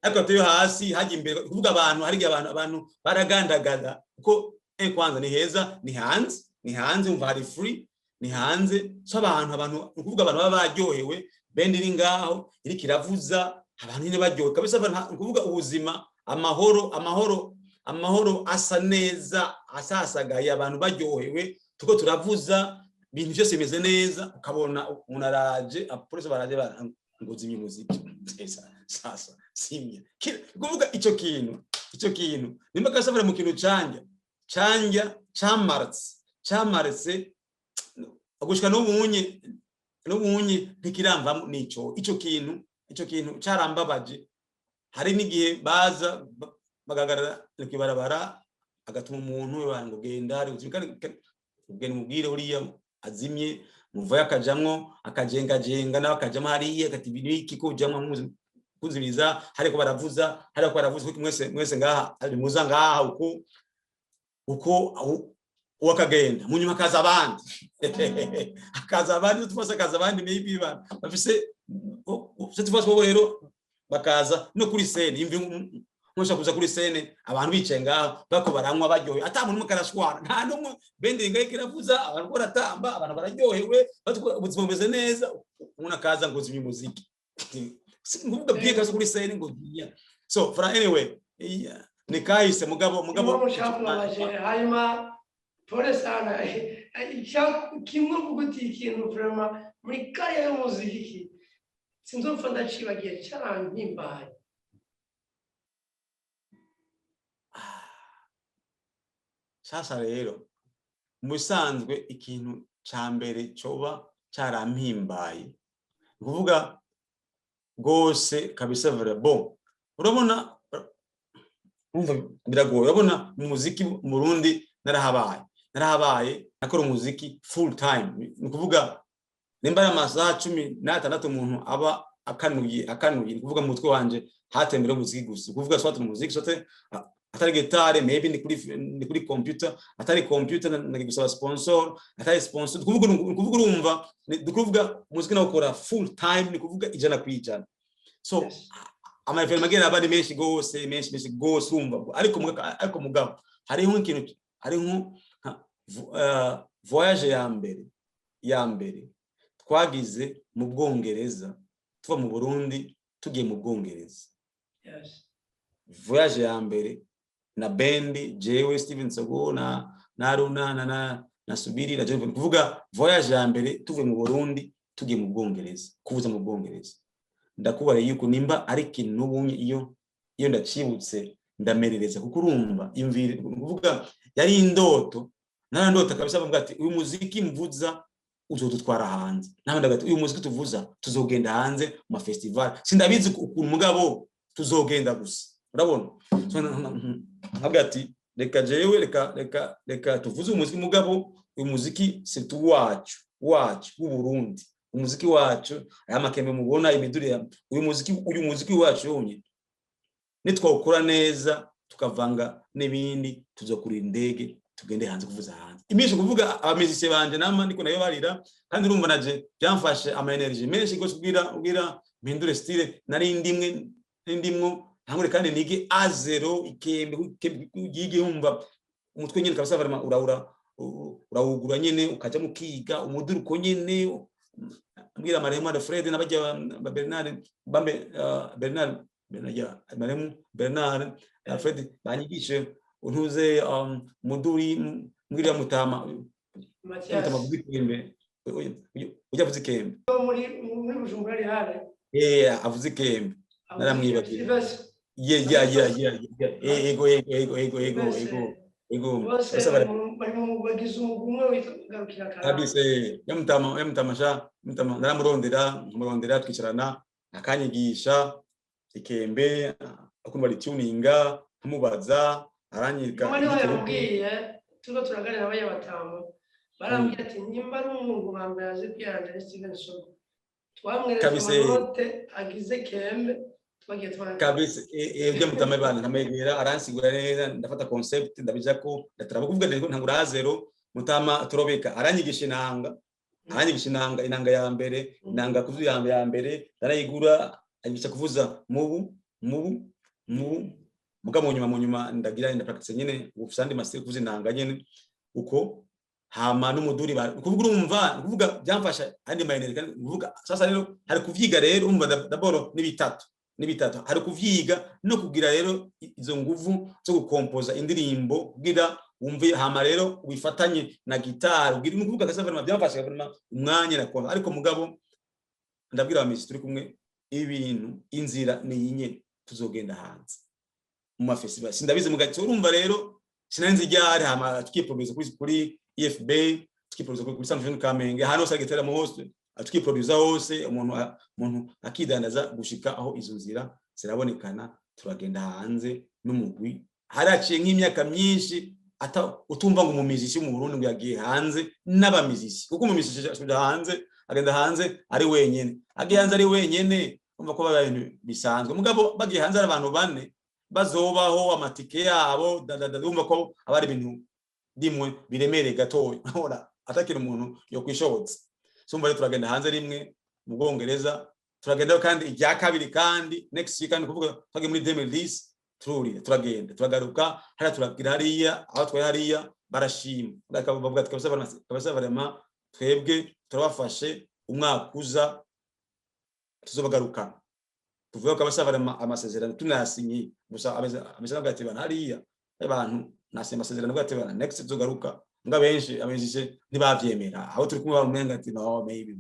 ariko tuyo hasi haje imbere kuvuga abantu hari abantu baragandagaza kuko kwanza ni heza ni hanze umva hari free ni hanze so abantu kuvuga abantu baba baryohewe bendi iri ngaho iri kiravuza abantu nyine baryohewe kabisa kuvuga ubuzima amahoro asa neza asasagaye abantu baryohewe tuko turavuza ibintu byose bimeze neza ukabona umuntu araje apolisi baraje ngo zimye muziki sasa simya kuvuga icyo kintu nimba kasabira mu kintu cyamaretse agushika n'ubunye ntikiramva nico icyo kintu cyarambabaje. Hari n'igihe baza bagagarara kwibarabara agatuma umuntu ngo genda ari ubwene mubwire uriya azimye muvaye akajamwo akajenga nawe akajama hariye akatibiriki ko jamwa kuziriza hariko baravuza ko mwese ngaha ari muza ngaha uko wakagenda munyuma kaza abandi tufasa kaza abandi maybe bafise tufasa rero bakaza no kuri scene imvi musha kuza kuri scene abantu bicaye ngaho bako baranywa baryohewe atamuntu mukarashwana nta numwe bendi ngaye kiravuza abantu baratamba abantu bararyohewe ubuzima bumeze neza umuntu akaza ngo zimye muziki singuvuga byeka kuri scene ngo giya so for anyway ni kahise mugabo
mushabaje hanyuma pole sana kimwe vuguti ikintu vraiment muri kaya y'umuziki sinzopfa ndacibagiye cyarantimbaye.
Sasa rero musanzwe ikintu cyambere coba cyarampimbaye kuvuga gose kabisa vera bon urabona biragoye urabona mu muziki mu Burundi narahabaye nakora umuziki full time ni kuvuga nimba amasaha 16 umuntu aba akanuye ni kuvuga mu mutwe wanje hatembera umuziki gusa kuvuga swat mu muziki sote atari gitare maybe ni kuri computer atari computer nagusaba sponsor atari sponsor kuvuga urumva kuvuga muziki nawo kora full time ni kuvuga ijana kwijana so ama magera abandi menshi gose umva ariko mugabo hariho ikintu hariho voyage ya mbere twagize mu Bwongereza tuva mu Burundi tugiye mu Bwongereza. Voyage ya mbere na bendi jewe Steven Sogo na Runa na Subiri na Jennifer kuvuga voyage ya mbere tuvuye mu Burundi tugiye mu Bwongereza kuvuza mu Bwongereza ndakubara yuko nimba ari kintu n'ubunye iyo ndacibutse ndamerereza kuko urumva imvire kuvuga yari indoto narandota kabisa bavuga ati uyu muziki mvuza uzodutwara hanze nabandi bagati uyu muziki tuvuza tuzogenda hanze mu festival sindabizi ukuntu mugabo tuzogenda gusa urabona nkavuga ati reka jewe reka tuvuze umuziki mugabo uyu muziki c'est wacu w'u Burundi umuziki wacu aya makembe mubona imiduri uyu muziki wacu yonye nitwakora neza tukavanga n'ibindi tuzokura indege tugende hanze kuvuza hanze imisho kuvuga abamizise banje nama ndiko nayo barira kandi urumva naje byamfashe ama energy menshi gose ubwira mpindure style nari ndimwo ntangure kandi nige A0 ikembe yige umva umutwe nyine kabisa vraiment urawugura nyene ukaja mukiga umuduruko nyene mbwira Marehemu Fred nabajya Bernard Bernard Fred banyigishe untuze muduri mbwira mutama bwikembe ujya vuze ikembe
muri Bujumbura ari hare
avuze ikembe naramwibagiye ego
bari mu bagize umugumwe wigarukira
kabisa yamutama naramurondera twicarana akanyigisha ikembe akuntu bari tuninga nkamubaza aranyika
mama niho yambwiye tuko turaganira abaye batama barambwiye ati nimba ari umuntu wambaye azi kwiyaranja Steven Sogo twamwereka amanote agize kembe twagiye twana
kabisa ibyo mutama bana nkamegera aransigura neza ndafata concept ndabija ko ndataraba kuvuga ngo ntangura zero mutama turobeka aranyigisha inanga ya mbere inanga kuzu ya mbere darayigura ayigisha kuvuza mubu muga mu nyuma ndagira practice nyene ufusandi master kuvuza inanga nyene uko hama n'umuduri kuvuga urumva kuvuga byamfasha andi mayineri kuvuga sasa rero hari kuvyiga rero umva daboro ni bitatu hari kuvyiga no kugira rero izo nguvu zo gukompoza indirimbo kugira umve hama rero wifatanye na gitari ugira no kuvuga kasava byamfasha umwanya nakora ariko mugabo ndabwira abamisi turi kumwe ibintu inzira ni yinye tuzogenda hanze mu mafestival sindabize mugace urumva rero sinanzi ryari hama tukiproduce kuri EFB tukiproduce kuri Samsung Kamenge hano sagitera mu hose tukiproduce hose umuntu akidandaza gushika aho izo nzira zirabonekana turagenda hanze n'umugwi haraciye nk'imyaka myinshi ata utumva ngo umumizisi mu Burundi ngo yagiye hanze n'abamizisi kuko umumizisi ashobora hanze agenda hanze ari wenyene agiye hanze ari wenyene umva ko babaye bisanzwe mugabo bagiye hanze ari abantu bane bazobaho amatike yabo umva ko abari ibintu dimwe biremereye gatoya hora atakira umuntu yo kwishobotsa sumva rero turagenda hanze rimwe mu Bwongereza turagenda kandi ijya kabiri kandi next week kandi kuvuga twage muri 2010 turagenda turagaruka hara turagira hariya aho twaye hariya barashima bakavuga kabisa barema twebwe turabafashe umwaka uza tuzobagaruka tuvuga ko abasaba amasezerano tunasinye gusa ameze n'agatebana hariya abantu nasi amasezerano n'agatebana next tugaruka nga benshi abenzije ntibavyemera aho turi kumwe barumenga ati no maybe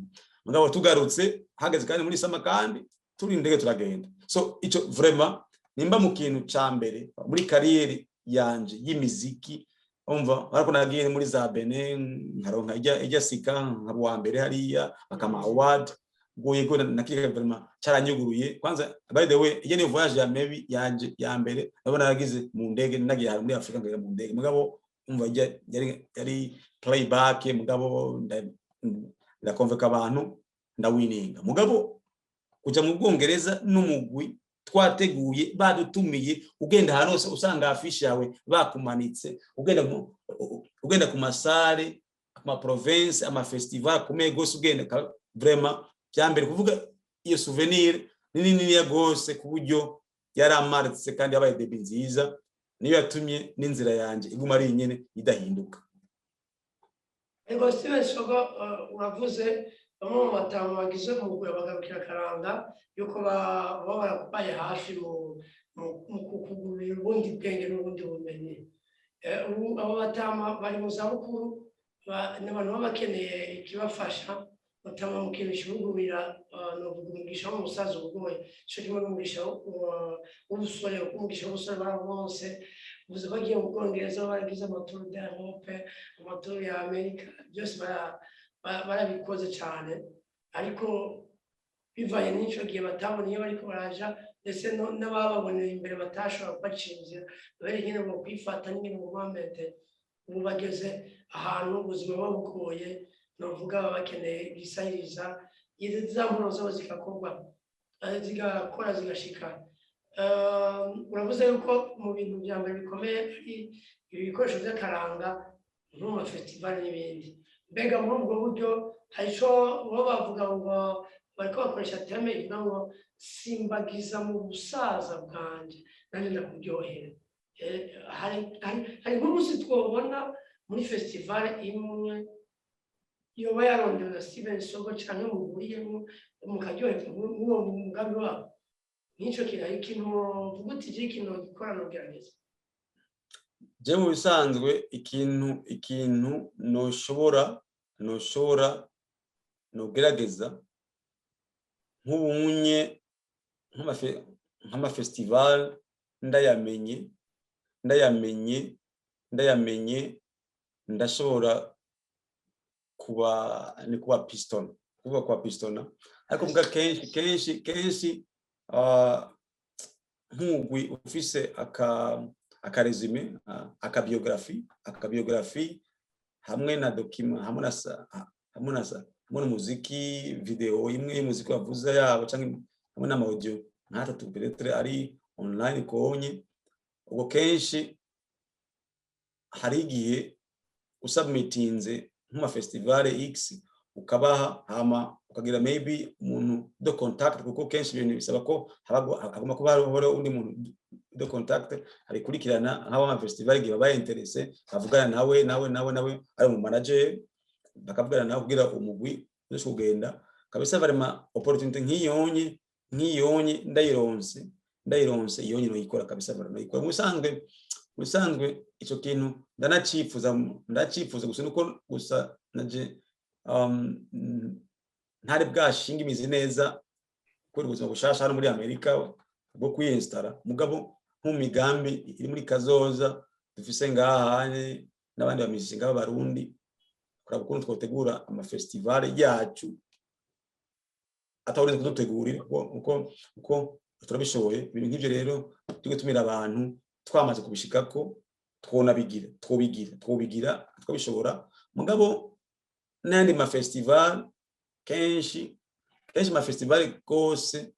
ngabo tugarutse hageze kandi muri sama kandi turi ndege turagenda so ico vraiment nimba mu kintu cambere muri carrière yanje y'imiziki umva barako nagiye muri za Benin nkaronka ijya sika nk'abwa mbere hariya bakama award goye ko nakika vraiment caranyuguruye kwanza by the way ije ni voyage ya maybe yanje ya mbere nabona nagize mu ndege nagiye muri Afrika ngera mu ndege mugabo umva yari playback mugabo ndakonveka abantu ndawininga mugabo kuja mu Bwongereza n'umugwi twateguye badutumiye ugenda hanose usanga afisha yawe bakumanitse ugenda ku masare ama province ama festival kumeye gose ugenda vraiment byambere kuvuga iyo souvenir nini ya gose kuburyo yaramartse kandi yabaye debi nziza niyo yatumye n'inzira yanje iguma ari nyene idahinduka
ego Steven Sogo uravuze bamwe mu batanu bagize umugwi bagarukira karanga yuko barakubaye hafi mu kugurira ubundi bwenge n'ubundi bumenyi abo batama bari mu zabukuru n'abantu baba bakeneye ikibafasha batama mu kintu kibugurira no kugumisha umusaza ubugoye cyo kimwe n'umugisha w'ubusore umugisha w'ubusore barabonse ubuze bagiye mu Bwongereza baragize amaturu d'Europe amaturu ya Amerika byose barabikoze cyane ariko bivaye n'ico gihe batabona iyo bariko baraja ndetse n'abababonera imbere batashobora kubacinzira bari nyine mu kwifata nyine mu movement ubu bageze ahantu ubuzima bugoye novuga bakeneye gisayiriza izampuro zabo zikakorwa zigakora zigashika uravuze yuko mu bintu bya mbere bikomeye ari ibikoresho by'akaranga no mu festival n'ibindi mbega muri ubwo buryo harico bo bavuga ngo bariko bakoresha terme ivuga ngo simbagiza mu busaza bwanje nanje ndakuryohera hari nk'umunsi twobona muri festival imwe yoba yarondewe na Steven Sogo canke muguriyemo mukaryoherwa n'uwo mugambi wabo nico kirayi ikintu vugutije ikintu gikora no gerageza
je mu bisanzwe ikintu noshobora no gerageza nk'ubunye nk'ama festival ndayamenye ndashobora kuba piston ariko mbwa kenshi nk'ugwi ufise akaresume akabiografi hamwe na document hamwe na muziki video imwe y'umuziki wavuza yabo cyangwa hamwe na audio nk'atatu peut-être ari online konye ubwo kenshi hari igihe usubmitinze nk'ama festival X ukabaha hama ukagira maybe umuntu de contact kuko kenshi ibintu bisaba ko hagomba kuba hariho undi muntu de contact abikurikirana nk'aba festival igihe babaye interesse bavugana nawe ari mu manager bakavugana nawe kugira umugwi uzo kugenda kabisa barema opportunity nk'iyonye ndayironse iyonye no ikora kabisa barema ikora musanzwe ico kintu ndacifuza gusa nuko gusa naje ntari bwashinga imizi neza kuri ubuzima bushasha hano muri Amerika bwo kwinstara mugabo nk'umigambi iri muri kazoza dufise ngaha n'abandi bamishinga b'abarundi kuraba ukuntu twotegura ama festival yacu atawurinze kudutegurira uko turabishoboye ibintu nk'ivyo rero tujye tumira abantu twamaze kubishikako twobishobora mugabo n'andi ma festival kenshi ma festival gose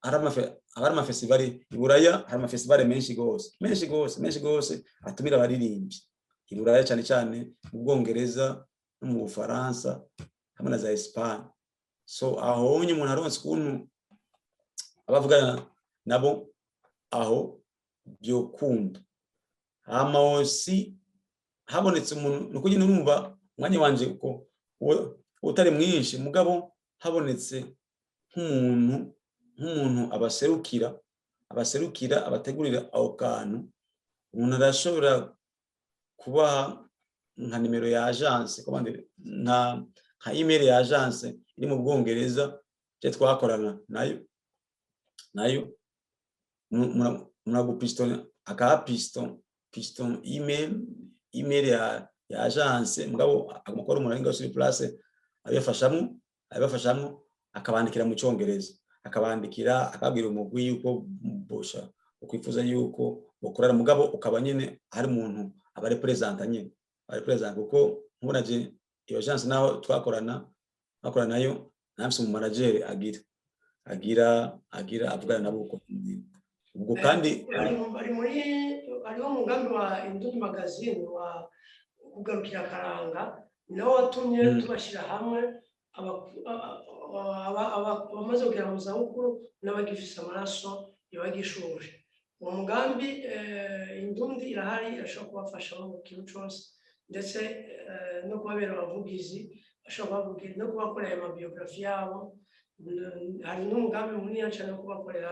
hari ama festival iburaya hari ama festival menshi gose atumira abaririmbyi iburaya cyane mu Bwongereza no mu Bufaransa hamwe na za Espagne so aho umuntu aronse kuntu abavugana nabo aho byokunda amaosi habonetse umuntu nuko nyine urumva umwanya wanje uko utari mwinshi mugabo habonetse nk'umuntu abaserukira abategurira aho kantu umuntu arashobora kuba nka nimero ya agence komande nka email ya agence iri mu Bwongereza cyo twakorana nayo murago piston email ya agence mugabo amakuru umuringa sur place abafashamo akabandikira mu Cyongereza akabwira umugwi yuko bosha ukwifuza yuko ukorera mugabo ukaba nyene hari umuntu aba represent kuko nkunaje iyo agence naho twakorana nayo namse mu manager agira avugana nabo ubwo kandi
ariho umugambi wa Indundi magazine wa kugarukira akaranga nawo watumye tubashira hamwe abamaze kugera mu zabukuru n'abagifise amaraso yabagishuje uwo mugambi Indundi irahari irashobora kubafasha mu kintu cyose ndetse no kubabera abavugizi bashobora kubavugira no kubakorera amabiografi yabo hari n'umugambi munini cyane wo kubakorera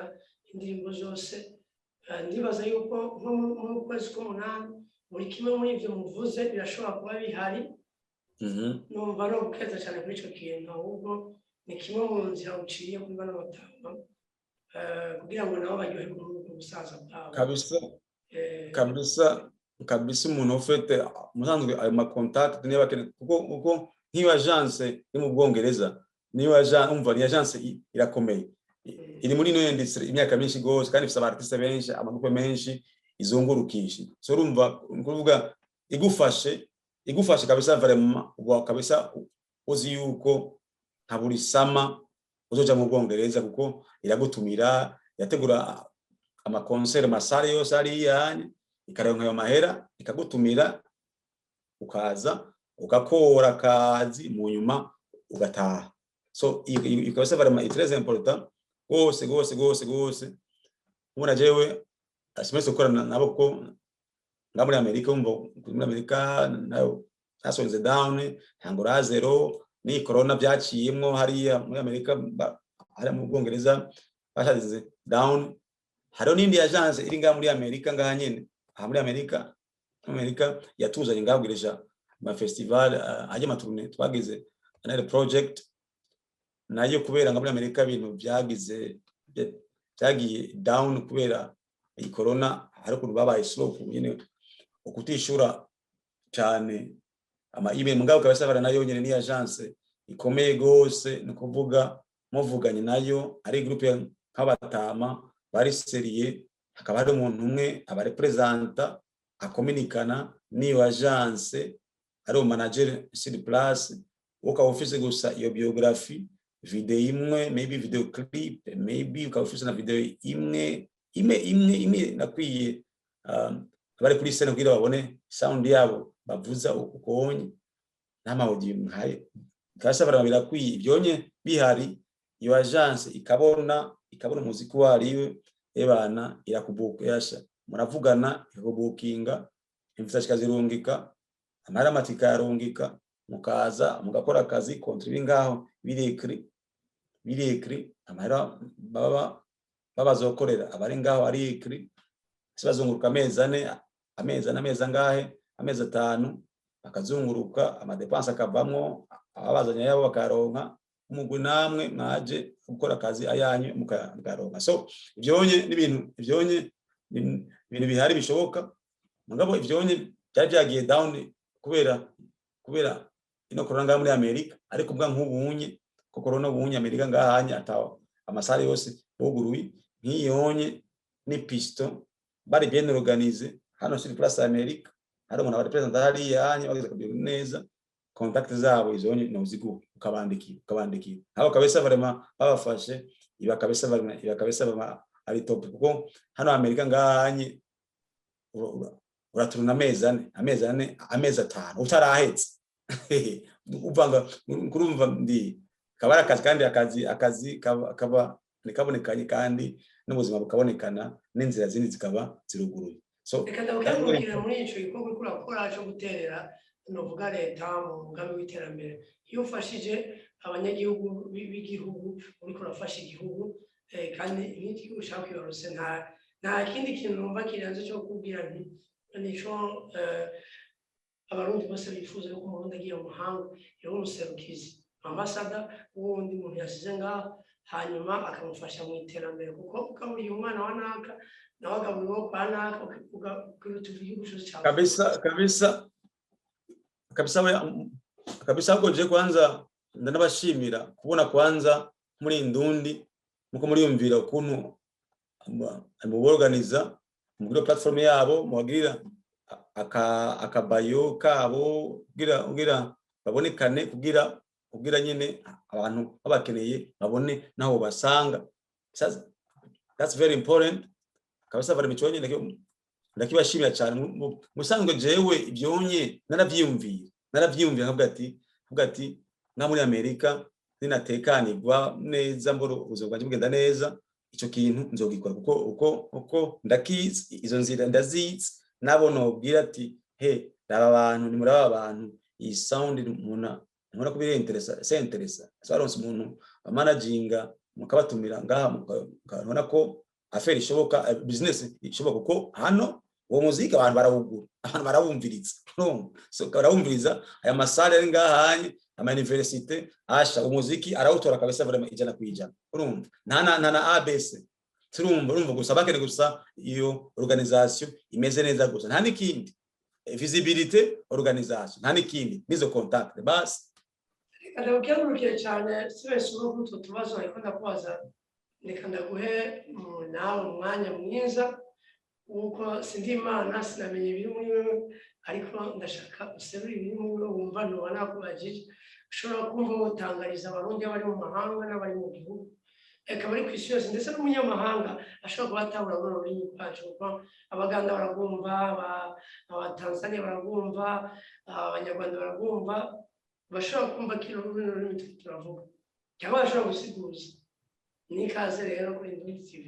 indirimbo zose ndibaza yuko nko mu kwezi k'umunani buri kimwe muri ibyo muvuze birashobora kuba bihari numva no gukeza cyane kuri icyo kintu ahubwo ni kimwe mu nzira uciye kuri bano batanga kugira ngo nabo baryoherwe n'ubwo busaza bwabo
kabisa umuntu ufite musanzwe ayo ma contact niba kuko nk'iyo agence iri mu Bwongereza niyo agence irakomeye iri muri no industry imyaka myinshi gose kandi ifite abartiste benshi amagupe menshi izungurukisha so urumva kuvuga igufashe kabisa vraiment ubwo kabisa uzi yuko nka buri sama uzoja mu Bwongereza kuko iragutumira yategura ama concert masare yose ari yani ikaronka ayo mahera ikagutumira ukaza ugakora kazi mu nyuma ugataha so ikabisa vraiment très important gose ubona jewe asimese ukorana nabo ko nga muri Amerika muri Amerika nayo asonze down hangura zero ni corona byaciyemwo hariya muri Amerika hari mu Bwongereza bashazize down hariho n'indi agence iri nga muri Amerika ngaha nyene muri Amerika yatuzanye ngabwirisha ma festival aje maturune twagize another project nayo kubera nga muri Amerika ibintu byagiye down kubera iyi corona hari kuntu babaye slow nyene ukutishura cyane ama email mugabo kabasabara nayo nyene ni agence ikomeye gose no kuvuga muvuganye nayo ari group nk'abatama bari seriye, hakaba hari umuntu umwe aba representa akominikana n'iyo agence ari manager sur place, ukaba ufise gusa iyo biographie, video imwe, maybe video clip, maybe ukaba ufise na video imwe nakwiye bari kuri scene kugira babone sound yabo bavuza ukonye nama audio nkaye kasa barakwiye ibyonye bihari. Iyo agence ikabona umuziki wariwe ebana irakubuka yasha muravugana ikubukinga imfasha kazirungika amaramatika yarungika mukaza mugakora akazi contribute ngaho birekri amara baba bazokorera abari ngaho ari ekri sibazunguruka amezi angahe, amezi 5 bakazunguruka amadepense akavamwo abazanya yabo bakaronka umugwi namwe mwaje gukora akazi ayanyu mukaronka. So ivyonye n'ibintu bihari bishoboka, mugabo ivyonye byari byagiye down kubera ino corona ngaha muri Amerika, ariko bwa nk'ubunye ko corona bunye Amerika ngahanye atawa amasare yose buguruye nk'iyonye ni pisto bari bien organisé hano sur place Amerika, hari umuntu abarepresenta hari yanye bageze kabiri neza contact zabo izonye no zigu ukabandikira abo kabisa vraiment babafashe ibakabisa ari top, kuko hano Amerika ngahanye uraturuna amezi 5 utarahetse uvanga kurumva ndi kabara akazi kandi akazi kaba nikabonekanye kandi n'ubuzima bukabonekana n'inzira zindi zikaba ziruguruye. So
ikadabukira muri ico gikorwa kurakora cyo guterera novuga leta mu mugambi w'iterambere, iyo ufashije abanyagihugu b'igihugu uri kurafasha igihugu kandi n'iki ushaka kwibaruse nta kindi kintu numva kiranze cyo kubwira nti nico abarundi bose bifuza ko umurundi agiye mu mahanga yo umuserukizi ambasada wundi muntu yasize ngaho hanyuma akamufasha mu iterambere, kuko ukaburi umwana wa naka nawe agaburiwe kwa naka ukirutuvye gushoza cyane kabisa koje kwanza ndanabashimira kubona kwanza muri Indundi muko muri yumvira ukuntu mu organiza mu platform yabo muhagira akabayo kabo kugira babonekane kugira nyene abantu babakeneye babone naho basanga. That's very important kabisa. Bari mico nyene ndakibashimira cyane musanzwe jewe ibyonye naravyumvira nkavuga ati nka muri Amerika ninatekanirwa neza mboro ubuzima bwanjye bugenda neza, ico kintu nzogikora kuko ndakizi izo nzira ndazizi nabo nobwira ati he raba abantu ni muri aba bantu iyi sound muna kubire interesa saronse umuntu managinga mukabatumira ngaha mukabona ko affaire ishoboka, business ishoboka, kuko hano uwo muziki abantu barabumviriza so barabumviriza aya masale ari ngahanye ama university asha umuziki arawutora kabisa vraiment ijana kwijana, urumva nta ABC urumva gusa bakene gusa iyo organisation imeze neza gusa, nta nikindi visibility organisation, nta nikindi nizo contact basi. Ndabukengurukire cyane sibese uko kuto tubazo ariko ndakubaza ndaguhe nawe umwanya mwiza uko sindi Imana sinamenye ibiri muri wewe, ariko ndashaka userura ibiri muri wewe wumva no wanakubajije ushobora kumva utangariza abarundi bari mu mahanga n'abari mu gihugu bari kwisi yose ndetse n'umunyamahanga ashobora kuba atabura muri ururimi rwacu, kuko abaganda baragumva, abatanzania baragumva, abanyarwanda baragumva, bashobora kumva kino ururimi turavuga cyangwa bashobora gusiguza. Nikaze rero kuri Indundi TV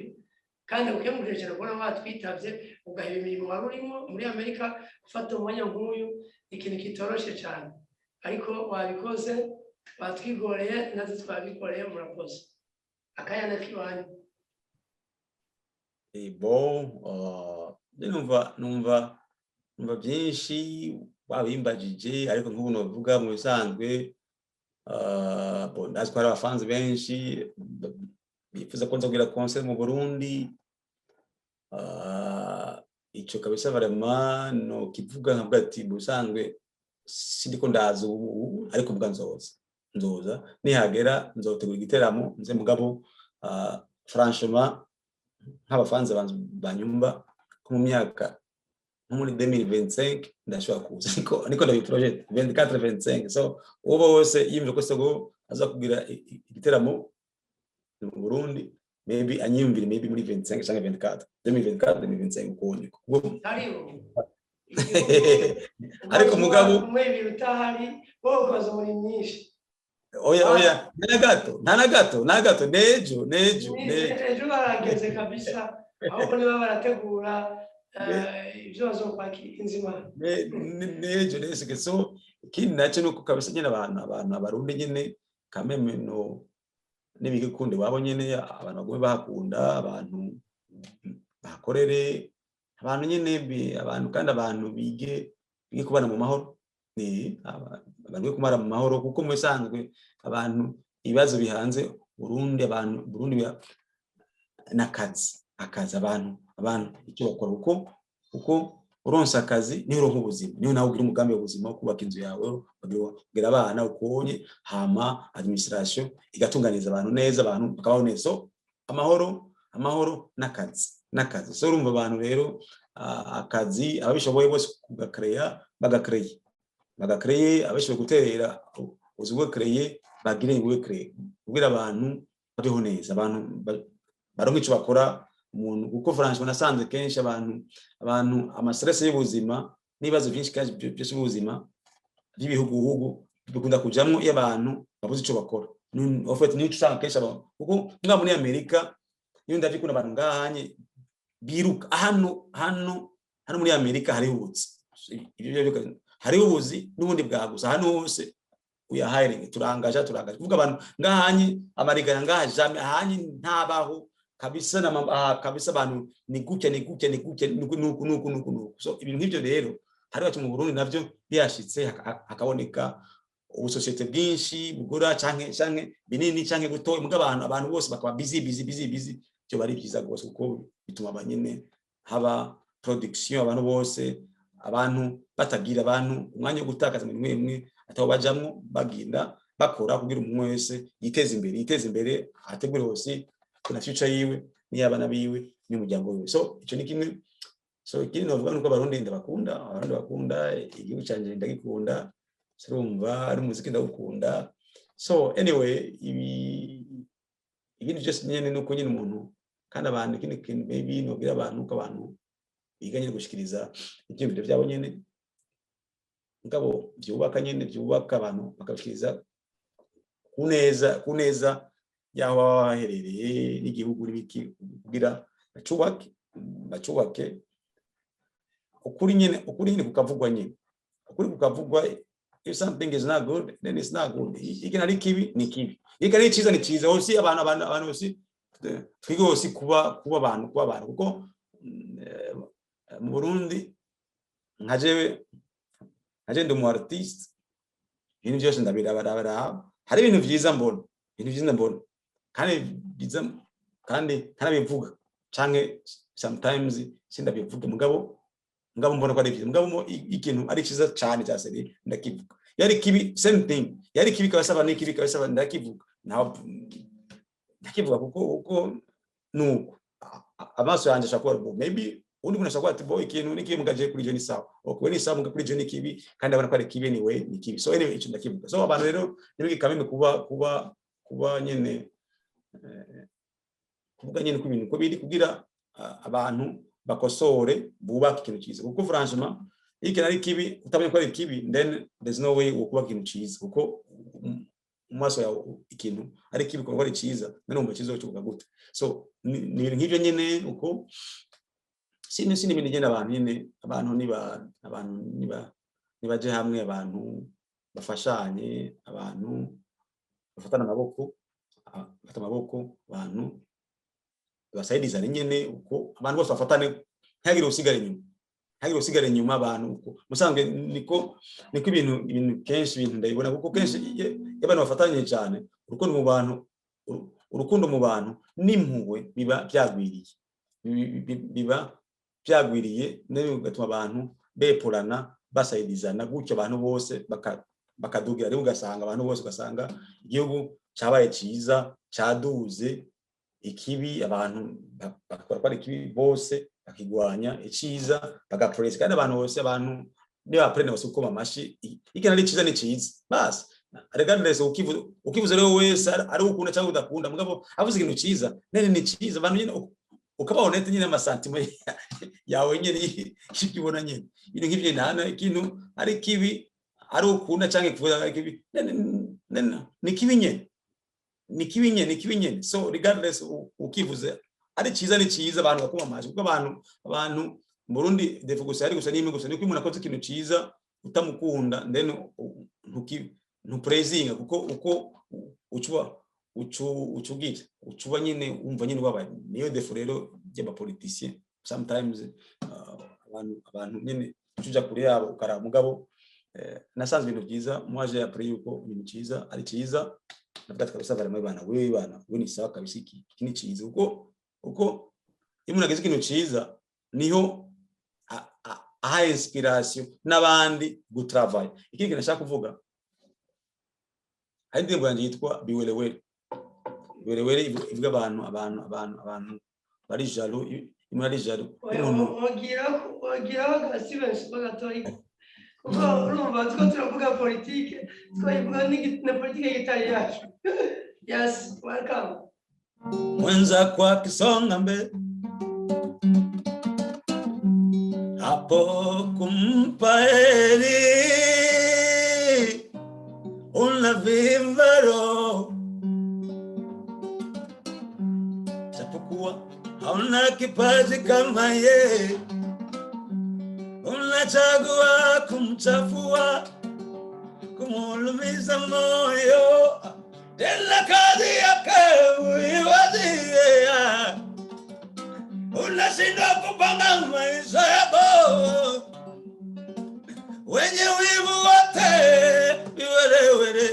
kandi ukemurije cyane kubona batwitavye ugaheba imirimo wari urimo muri Amerika, gufata umwanya nk'uyu ikintu kitoroshe cyane, ariko wabikoze batwigoreye nazo twabikoreye, murakoze akayana kiwanyu.
Numva byinshi babimbajije, ariko nk'ubu novuga mu bisanzwe azikora abafanzi benshi bifuza ko nzogera concert mu Burundi. Ico kabisa vraiment no kivuga nkavuga ati busanzwe sindiko ndaza ubu, ariko bwa nzoza nihagera nzotegura igiteramo nze mugabo franchement nk'abafanzi banyumva ku myaka nko muri 2025 ndashobora kuza niko ndabi project 24 25 so ubo wose yimve ko sego aza kugira igiteramo mu Burundi maybe anyumvire maybe muri 25 cyangwa 24 2025 ukone ariko mugabo
mwe birutahari bokoza muri myinshi
oya na gato nejo
barageze kabisa ahubwo niba barategura ibyo bazokwakira inzima
nejo nesike so ikindi nacyo nuko kabisa nyine abantu abarundi nyine kameme no nibigikundi wabo nyine abantu bagome bahakunda abantu bakorere abantu nyine abantu kandi abantu bige kubana mu mahoro ni abantu kumara mu mahoro kuko mu bisanzwe abantu ibibazo bihanze Burundi nakazi abantu icyo bakora uko uronsa akazi niho uronka ubuzima niho nawe ugira umugambi w'ubuzima wo kubaka inzu yawe ugira abana ukonye hama administration igatunganiza abantu neza abantu bakabaho neza so amahoro nakazi so urumva abantu rero akazi ababishoboye bose bagakreye abashoboye guterera uzubwo kreye bagire ngo kreye kugira abantu babeho neza abantu baronke icyo bakora umuntu kuko franchement nasanze kenshi abantu amastress y'ubuzima nibazo byinshi kaje byose ubuzima by'ibihugu bikunda kujamwo iyo abantu babuze icyo bakora en fait ni usanga kenshi abantu kuko nga muri Amerika iyo ndavye kuna abantu ngahanye biruka hano muri Amerika hari ubuzi ibyo hari ubuzi n'ubundi bwagusa hano hose uya hiring turangaje kuvuga abantu ngahanye amarigana ngahaje ahanye ntabaho kabisa kabisa abantu ni gutya nuko so ibintu nk'ibyo rero hari bati mu Burundi navyo byashitse hakaboneka ubusosiyete bwinshi bugura canke binini canke guto muga abantu bose bakaba busy cyo bari byiza gose kuko bituma abanyene haba production abantu bose abantu batagira abantu umwanya wo gutakaza mu mwemwe ataho bajamwo baginda bakora kugira umwe wese yiteze imbere ategure hose kuna future yiwe n'iyabana biwe n'umuryango wiwe so ico ni kimwe so ikindi novuga nuko abarundi bakunda igihugu cyanje ndagikunda surumva ari umuziki ndagukunda so anyway ibintu just nyene nuko nyine umuntu kandi abantu ikindi maybe nogira abantu ko abantu biganye gushikiriza ibyumviro byabo nyene ngabo byubaka abantu bakabishikiriza kuneza yaho baherereye n'igihugu n'ibiki kugira bacubake ukuri nyine kukavugwa nyine ukuri kukavugwa if something is not good then it's not good ikina ari kibi ni kibi ikari ciza ni ciza hose abantu hose twige hose kuba abantu kuko mu Burundi nkaje ndi umu artiste ibintu byose ndabirabara hari ibintu byiza mbona kandi ntanabivuga canke sometimes sindabivuga mugabo mbona ko ari byiza mugabo ikintu ari ciza cyane cyaseri ndakivuga yari kibi same thing yari kibi kabasaba n'ikibi kabasaba ndakivuga ndakivuga kuko nuko amaso yanje ashakora maybe undi muntu ashakora ati boy ikintu niki mugaje kuri je ni sawa okwe ni sawa kuri je ni kibi kandi abana ko ari kibi anyway ni kibi so anyway ico ndakivuga so abantu rero nibiki kameme kuba nyene kuvuga nyene ku bintu ko biri kugira abantu bakosore bubaka ikintu cyiza kuko franchement ikina ari kibi utabonye ko ari kibi then there's no way wo kubaka ikintu cyiza kuko umaso ya ikintu ari kibi ko ari cyiza none umva cyiza cyo gute so ni nk'ibyo nyene uko sini ibintu nyene abantu nibaje hamwe abantu bafashanye abantu bafatana amaboko abantu basaidizane nyene uko abantu bose bafatane ntagire usigare inyuma abantu uko musanzwe niko ibintu kenshi ibintu ndabibona kuko kenshi abantu bafatanye cyane urukundo mu bantu n'impuhwe biba byagwiriye nayo gatuma abantu bepurana basaidizana gutyo abantu bose bakadugira rero ugasanga abantu bose ugasanga igihugu cyabaye cyiza cyaduze ikibi, abantu bakora kwa ikibi bose bakigwanya, iciza bagapress, kandi abantu bose abantu ne baprene bose uko mamashi ikana ari ciza ni ciza basi, regardless ukivuze rero wese ari ukunda cyangwa udakunda, mugabo avuze ikintu ciza nene ni ciza, abantu nyine ukaba honete nyine amasantimo yawe nyine kibibona nyine ibintu nk'ibyo nana ikintu ari kibi ari ukunda cyangwa kuvuga ari kibi ni kibi nyine, ni kibi nyine. So regardless ukivuze ari ciza ni ciza, abantu bakoma amazi, kuko abantu mu Burundi defu gusa ari gusa n'imwe gusa, niko umuntu akoze ikintu ciza utamukunda then ntupraising, kuko uko ucuba nyine umva nyine wabaye. Niyo defu rero y'abapoliticien sometimes abantu nyine ucuja kure yabo ukara mugabo nasanzwe ibintu byiza mwaje ya pre yuko ibintu ciza ari ciza, navuga kabisa bari bana we ni sawa kabisa, iki ni ciza uko imuna ageze ikintu ciza niho aha inspiration n'abandi gutravail. Iki kintu nashaka kuvuga hari ndembo yanje yitwa biwelewele ivuga abantu bari jalo, imuna ari jalo
ogira gasibenshi bagatoyi, kuko urumva two turavuga politike, twayivuga na politike gitari yacu. Yes, welcome.
Mwenza kwa kisonga mbele hapo kumpa heri unavimba roho, japokuwa hauna kipaji kama ye, unachagua kumchafua, kumulumiza moyo, tena kazi yake uiwazie, unashindwa kupanga maisha yako, wenye wivu wote viwelewele,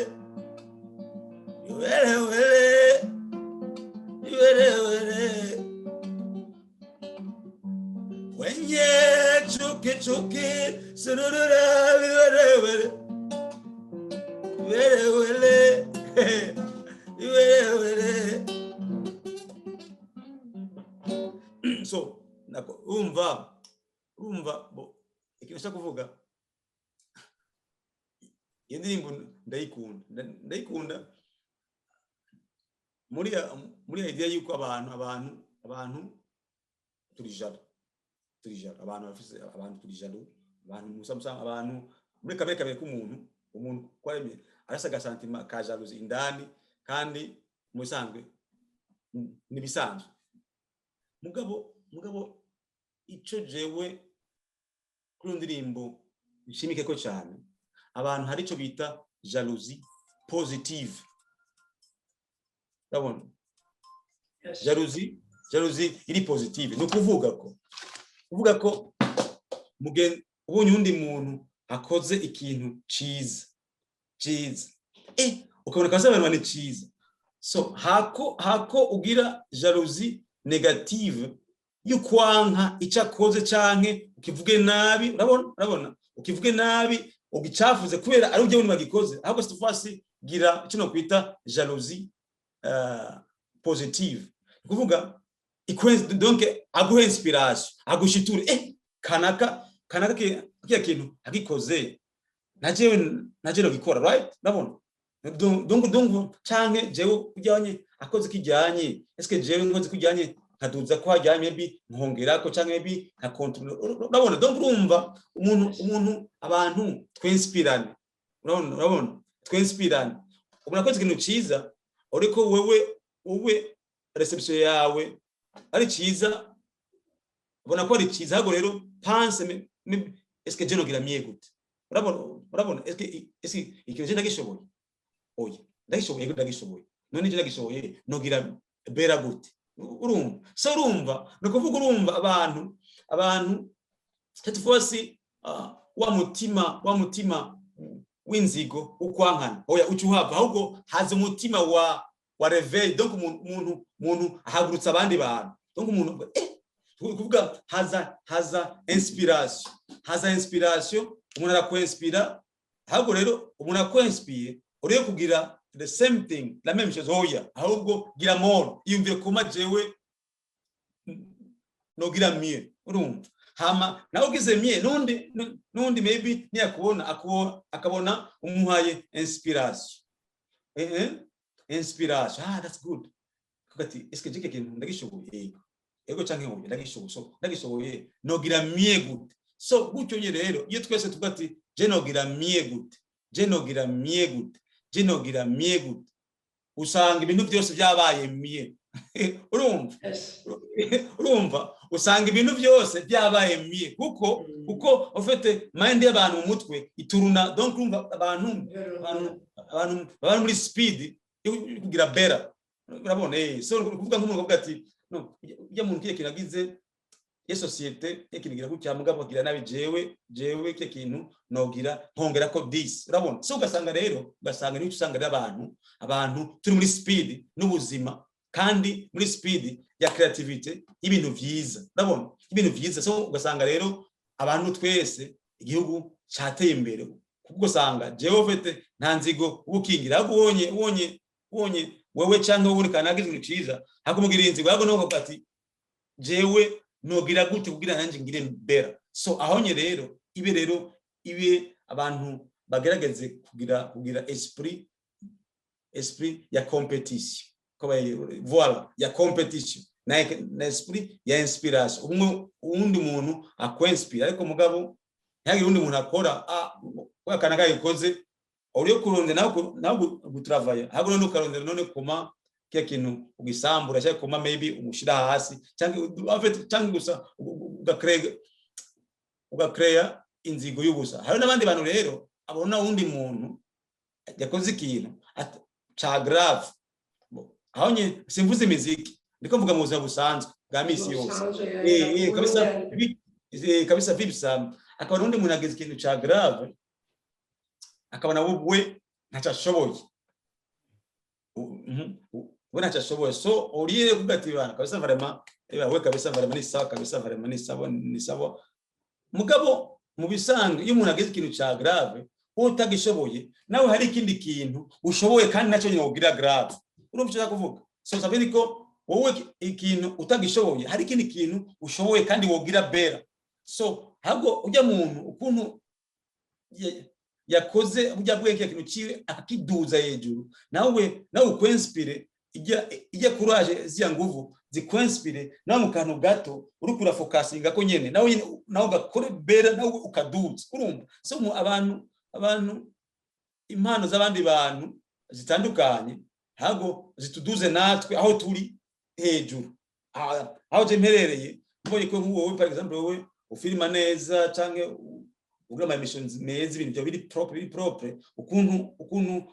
wenye chuki sururura viwelewele. So nako umva ikintu kuvuga indirimbo ndayikunda muri idea yuko abantu turijara abantu bafise abantu turijaro, abantu musamsa abantu muri kabere umuntu kwaremye arasaga santima ka jalousie indani, kandi musanzwe nibisanzwe. Mugabo ico jewe kuri ndirimbo nshimike ko cyane, abantu hari ico bita jalousie positive. Urabona? Yes. Jalousie iri positive no kuvuga ko ubonye undi muntu akoze ikintu ciza ukabona kasaba ni ciza, so hako ugira jalousie negative y'ukwanka icakoze canke ukivuge nabi. Urabona ukivuge nabi ugicafuze kubera ari uje wuni magikoze, ahubwo stufasi gira kino kwita jalousie positive, kuvuga donc aguhe inspiration, agushiture kanaka kiya kintu agikoze najewe no gikora, right? Urabona donc canke jewe kujyanye akoze kijyanye, eske jewe nkoze kujyanye kaduza ko hajyanye maybe nkongera ko canke maybe nka control. Urabona donc urumva umuntu abantu twinspirane, urabona twinspirane, ubona ko ikintu ciza uriko wewe reception yawe ari ciza, ubona ko ari ciza, hago rero pense eske je nogira mie gute. Urabona eske ikintu je ndagishoboye, oya ndagishoboye none je ndagishoboye nogira bera gute. Urumva no kuvuga urumva abantu tetfosi wa mutima w'inzigo ukwankana, oya ucuhava, ahubwo haza umutima wa reveil, donc umuntu ahagurutsa abandi bantu, donc umuntu kuvuga haza inspiration, umuntu arakwinspira, ahubwo rero umuntu akwinspire uriye kugira the same thing, la même chose oya ahubwo gira more yumviye kuma jewe no gira mie urumva hama nawe ugize mie nundi maybe ni akabona umuhaye inspiration inspiration that's good kugati eske jike kintu ndagishoboye ego canke ngo ndagishoboye no gira mie good so gutyo nye rero iyo twese tugati je no gira mie good usanga ibintu byose byabaye mie urumva usanga ibintu byose byabaye mie kuko ufite mind y'abantu mu mutwe ituruna donc urumva abantu muri speed kugira better urabona so kuvuga nk'umuntu uvuga ati no ujya muntu kiye kinagize ye societe ekinigira gutya mugabo gira nabi jewe ke kintu nogira ntongera ko this urabona so ugasanga nico usanga abantu turi muri speed n'ubuzima kandi muri speed ya creativity ibintu vyiza urabona ibintu vyiza so ugasanga rero abantu twese igihugu cyateye imbere kubwo usanga jewe ufite nta nzigo ubukingira ubonye wewe cyangwa uri kanagize ibintu cyiza hakumugira inzigo yago no ati jewe nogira gute kugira nanje ngire bera so ahonye rero ibe abantu bagerageze kugira esprit ya competition voilà ya competition na esprit ya inspiration undi muntu akwenspira ariko mugabo yagi undi muntu akora wakana kayikoze uriyo kuronde nawe gutravaya hago no karondera none kuma kya kintu ugisambura cyangwa kuma maybe umushira hasi cyangwa gusa ugakreya inzigo y'ubusa hari nabandi bantu rero abona undi muntu yakoze ikintu cha grave ahonye simvuze imiziki ndiko mvuga mu buzima busanzwe bwa misi yose kabisa vibsa akabona undi muntu ageze ikintu cha grave akabona we ntacashoboye ubona ntacashoboye so uriye kugati bana kabisa vraiment we kabisa vraiment ni sawa mugabo mu bisanga iyo umuntu ageze ikintu cha grave utagishoboye nawe hari ikindi kintu ushoboye kandi nacyo nyine ugira grave urumva cyo kuvuga so sabeni ko wowe ikintu utagishoboye hari ikindi kintu ushoboye kandi wogira bera so hago ujya muntu ukuntu yakoze ujya bweke kintu ciwe akiduza hejuru nawe ukwenspire ijya courage ziya nguvu zikwenspire nawe mu kantu gato uri kura focusinga ko nyene nawe ugakore bera nawe ukaduza urumva so mu abantu impano z'abandi bantu zitandukanye hago zituduze natwe aho turi hejuru aho je mperereye mboye ko wowe par exemple wowe ufilma neza canke ugama emissions meza ibintu byo biri propre ukuntu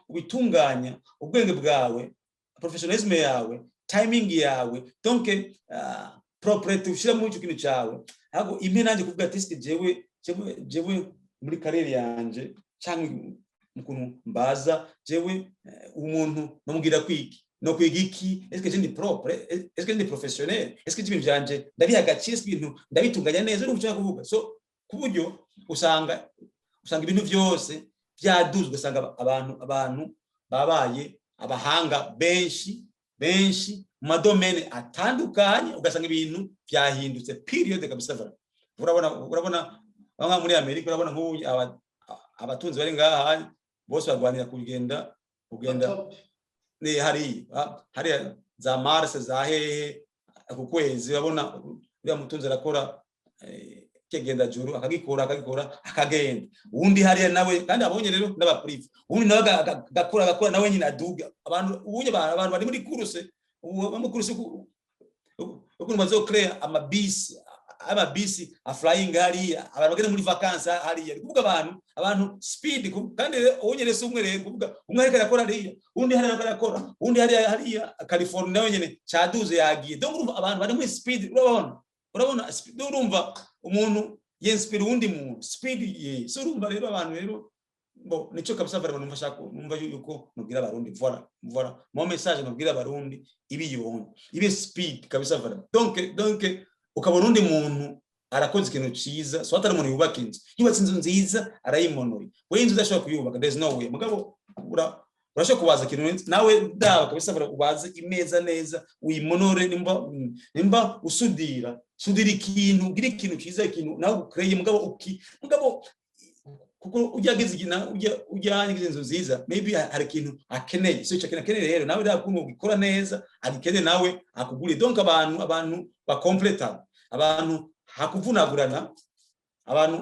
ubitunganya ubwenge bwawe professionalism yawe timing yawe donc propriety ushira mu cyo kintu cyawe hago impe nanje kuvuga ati jewe muri career yanje cyangwa mukuntu mbaza jewe umuntu namugira kwiki no kwigiki eske je ndi propre eske ndi professionnel eske ibintu byanje ndabiha agaciro ibintu ndabitunganya neza uri gushaka kuvuga so kuburyo usanga ibintu byose byaduzwe usanga abantu babaye abahanga benshi mu madomene atandukanye ugasanga ibintu byahindutse period kabisa urabona bamwe muri Amerika urabona nk'ubu abatunzi bari ngaha bose barwanira kugenda ni hari za Mars za hehe ku kwezi urabona uriya mutunzi arakora kegenda juru akagikora akagenda ubundi hariya nawe kandi abonye rero n'abaprive ubundi nawe gakora nawe nyine aduga abantu ubunye abantu bari muri kuruse ukuntu bazocrea amabisi flying hariya abantu bagenda muri vacances hariya kuvuga abantu speed kandi ubonye rero umwe rero kuvuga umwe ariko arakora hariya ubundi hariya arakora ubundi hariya California nawe nyine cyaduze yagiye donc urumva abantu bari muri speed urabona speed urumva umuntu yenspire undi muntu speed so urumva rero abantu rero bo nico kabisa bari banumva shaka numva yuko nubwira abarundi voilà mo message nubwira abarundi ibi speed kabisa bari donc ukabona undi muntu arakoze ikintu ciza so atari umuntu yubaka inzu yubatse inzu nziza arayimonoye we inzu udashobora kuyubaka there's no way mugabo urashobora kubaza ikintu nawe ndaba kabisa ubaze imeza neza uyimonore nimba usudira ikintu ugira ikintu cyiza ikintu nawe ukreye mugabo kuko ujyagize igina ujyanye inzu nziza maybe hari ikintu akeneye so icyo akeneye rero nawe ndakuntu ugikora neza agikeneye nawe akugure donc abantu bakompleta abantu hakuvunagurana abantu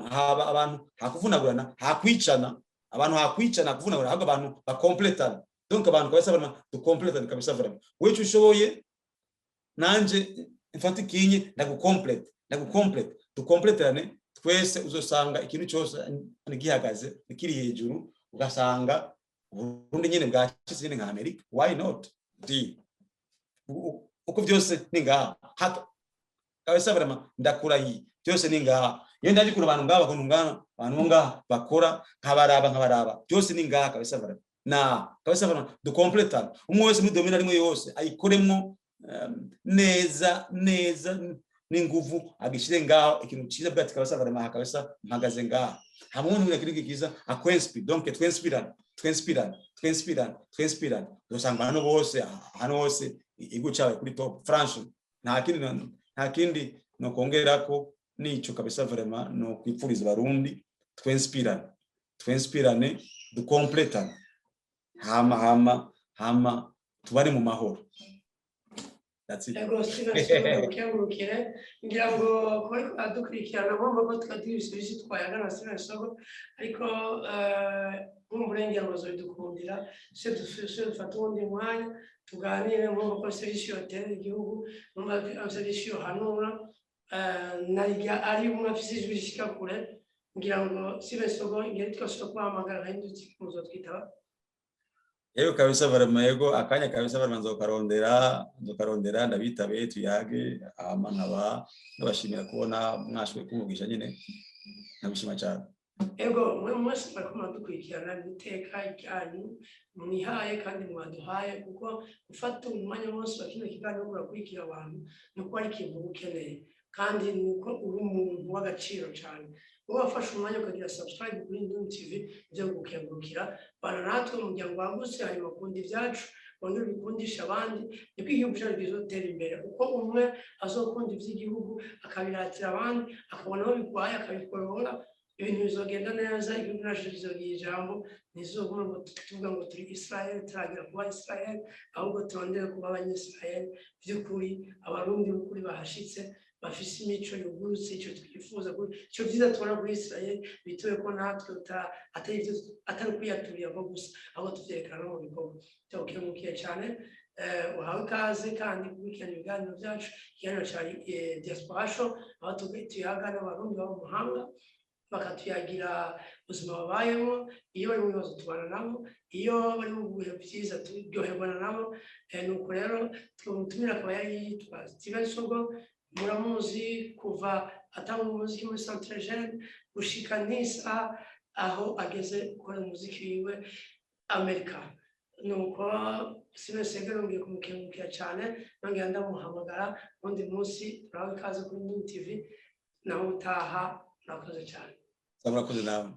hakuvunagurana hakwicana abantu hakwicana kuvunagurana ahubwo abantu bakompletana donc abantu kabisa vraiment dukompletana kabisa vraiment wewe ushoboye nanje mfata ikinyi ndagukomplete dukompletane twese uzosanga ikintu cyose nigihagaze nikiri hejuru ugasanga Burundi nyine bwashyize nka America why not uko byose ninga hata kabisa vraiment ndakurahiye byose ninga iyo ndaje kuri abantu ngaba abantu ngaha bakora nkabaraba byose ninga kabisa vraiment na kabisa vraiment dukompletane umwe wese muri domina rimwe yose ayikoremo neza n'inguvu agishire ngaho ikintu cyiza bwati kabisa vraiment kabisa mpagaze ngaho hamwe n'umuntu kiriki kiza akwenspi donc twinspirant dosanga hano bose igo cyawe kuri top France nta kindi no kongera ko nico kabisa vraiment no kwipfuriza barundi twinspirane dukompletane hama tubare mu mahoro. That's it.
Ego Steven ukengurukire ngira ngo kuri adukurikirana bomba ko twadirisije twayagana Steven Sogo ariko umurengero bazodukundira se dufata undi mwanya tuganire ngo ko service hotel igihugu mu service hanura nariga ari umwafisi bishika kure ngira ngo Steven Sogo ngire twashobora kuhamagara hindutse muzotwitaba.
Yego kabisa baramego akanya kabisa baramanza ukarondera ndabitabe tuyage nkaba ndabashimira kubona mwashwe kumugisha nyine nabishima cyane.
Ego mwe mwese bakoma dukurikirana biteka ryanyu mwihaye kandi mwaduhaye kuko ufata umwanya wose bakino kiganiro kurakurikira abantu nuko ari ikintu ukeneye kandi nuko uri umuntu w'agaciro cyane. Wafashe umwanya ukagira subscribe kuri Ndum TV byo gukengurukira bana natwe umuryango wagutse hari bakundi byacu bone bikundisha abandi niko igihugu cyacu bizotera imbere uko umwe azokunda iby'igihugu akabiratira abandi akabona aho bikwaye akabikorora ibintu bizogenda neza igihugu cyacu kizogira ijambo nizoguma ngo tuvuga ngo turi Israel turagira kuba Israel ahubwo turondere kuba abanyisrael by'ukuri abarundi b'ukuri bahashitse bafise imico yugurutse icyo twifuza cyo byiza tubona kuri Israel bituye ko natwe atari kwiyaturira ko gusa aho tuvyerekana mu bikorwa cyokemukiye cyane uhawe ikaze kandi kubikana ibiganiro byacu ikiganiro cyari diaspora show aho tuyagana abarundi baba mu mahanga bakatuyagira ubuzima babayemo iyo bari mu bibazo tubana nabo iyo bari mu bihe byiza turyoherwana nabo nuko rero tumutumira akaba yari yitwa Steven Sogo muramuzi kuva atanga umuziki muri Centre Jeune gushika nisa aho ageze gukora umuziki wiwe Amerika nuko Steven Sogo ngiye kumukengurukira cyane nongera ndamuhamagara undi munsi turaho ikaze kuri Ndum TV naho utaha nakoze cyane.
Murakoze nawe.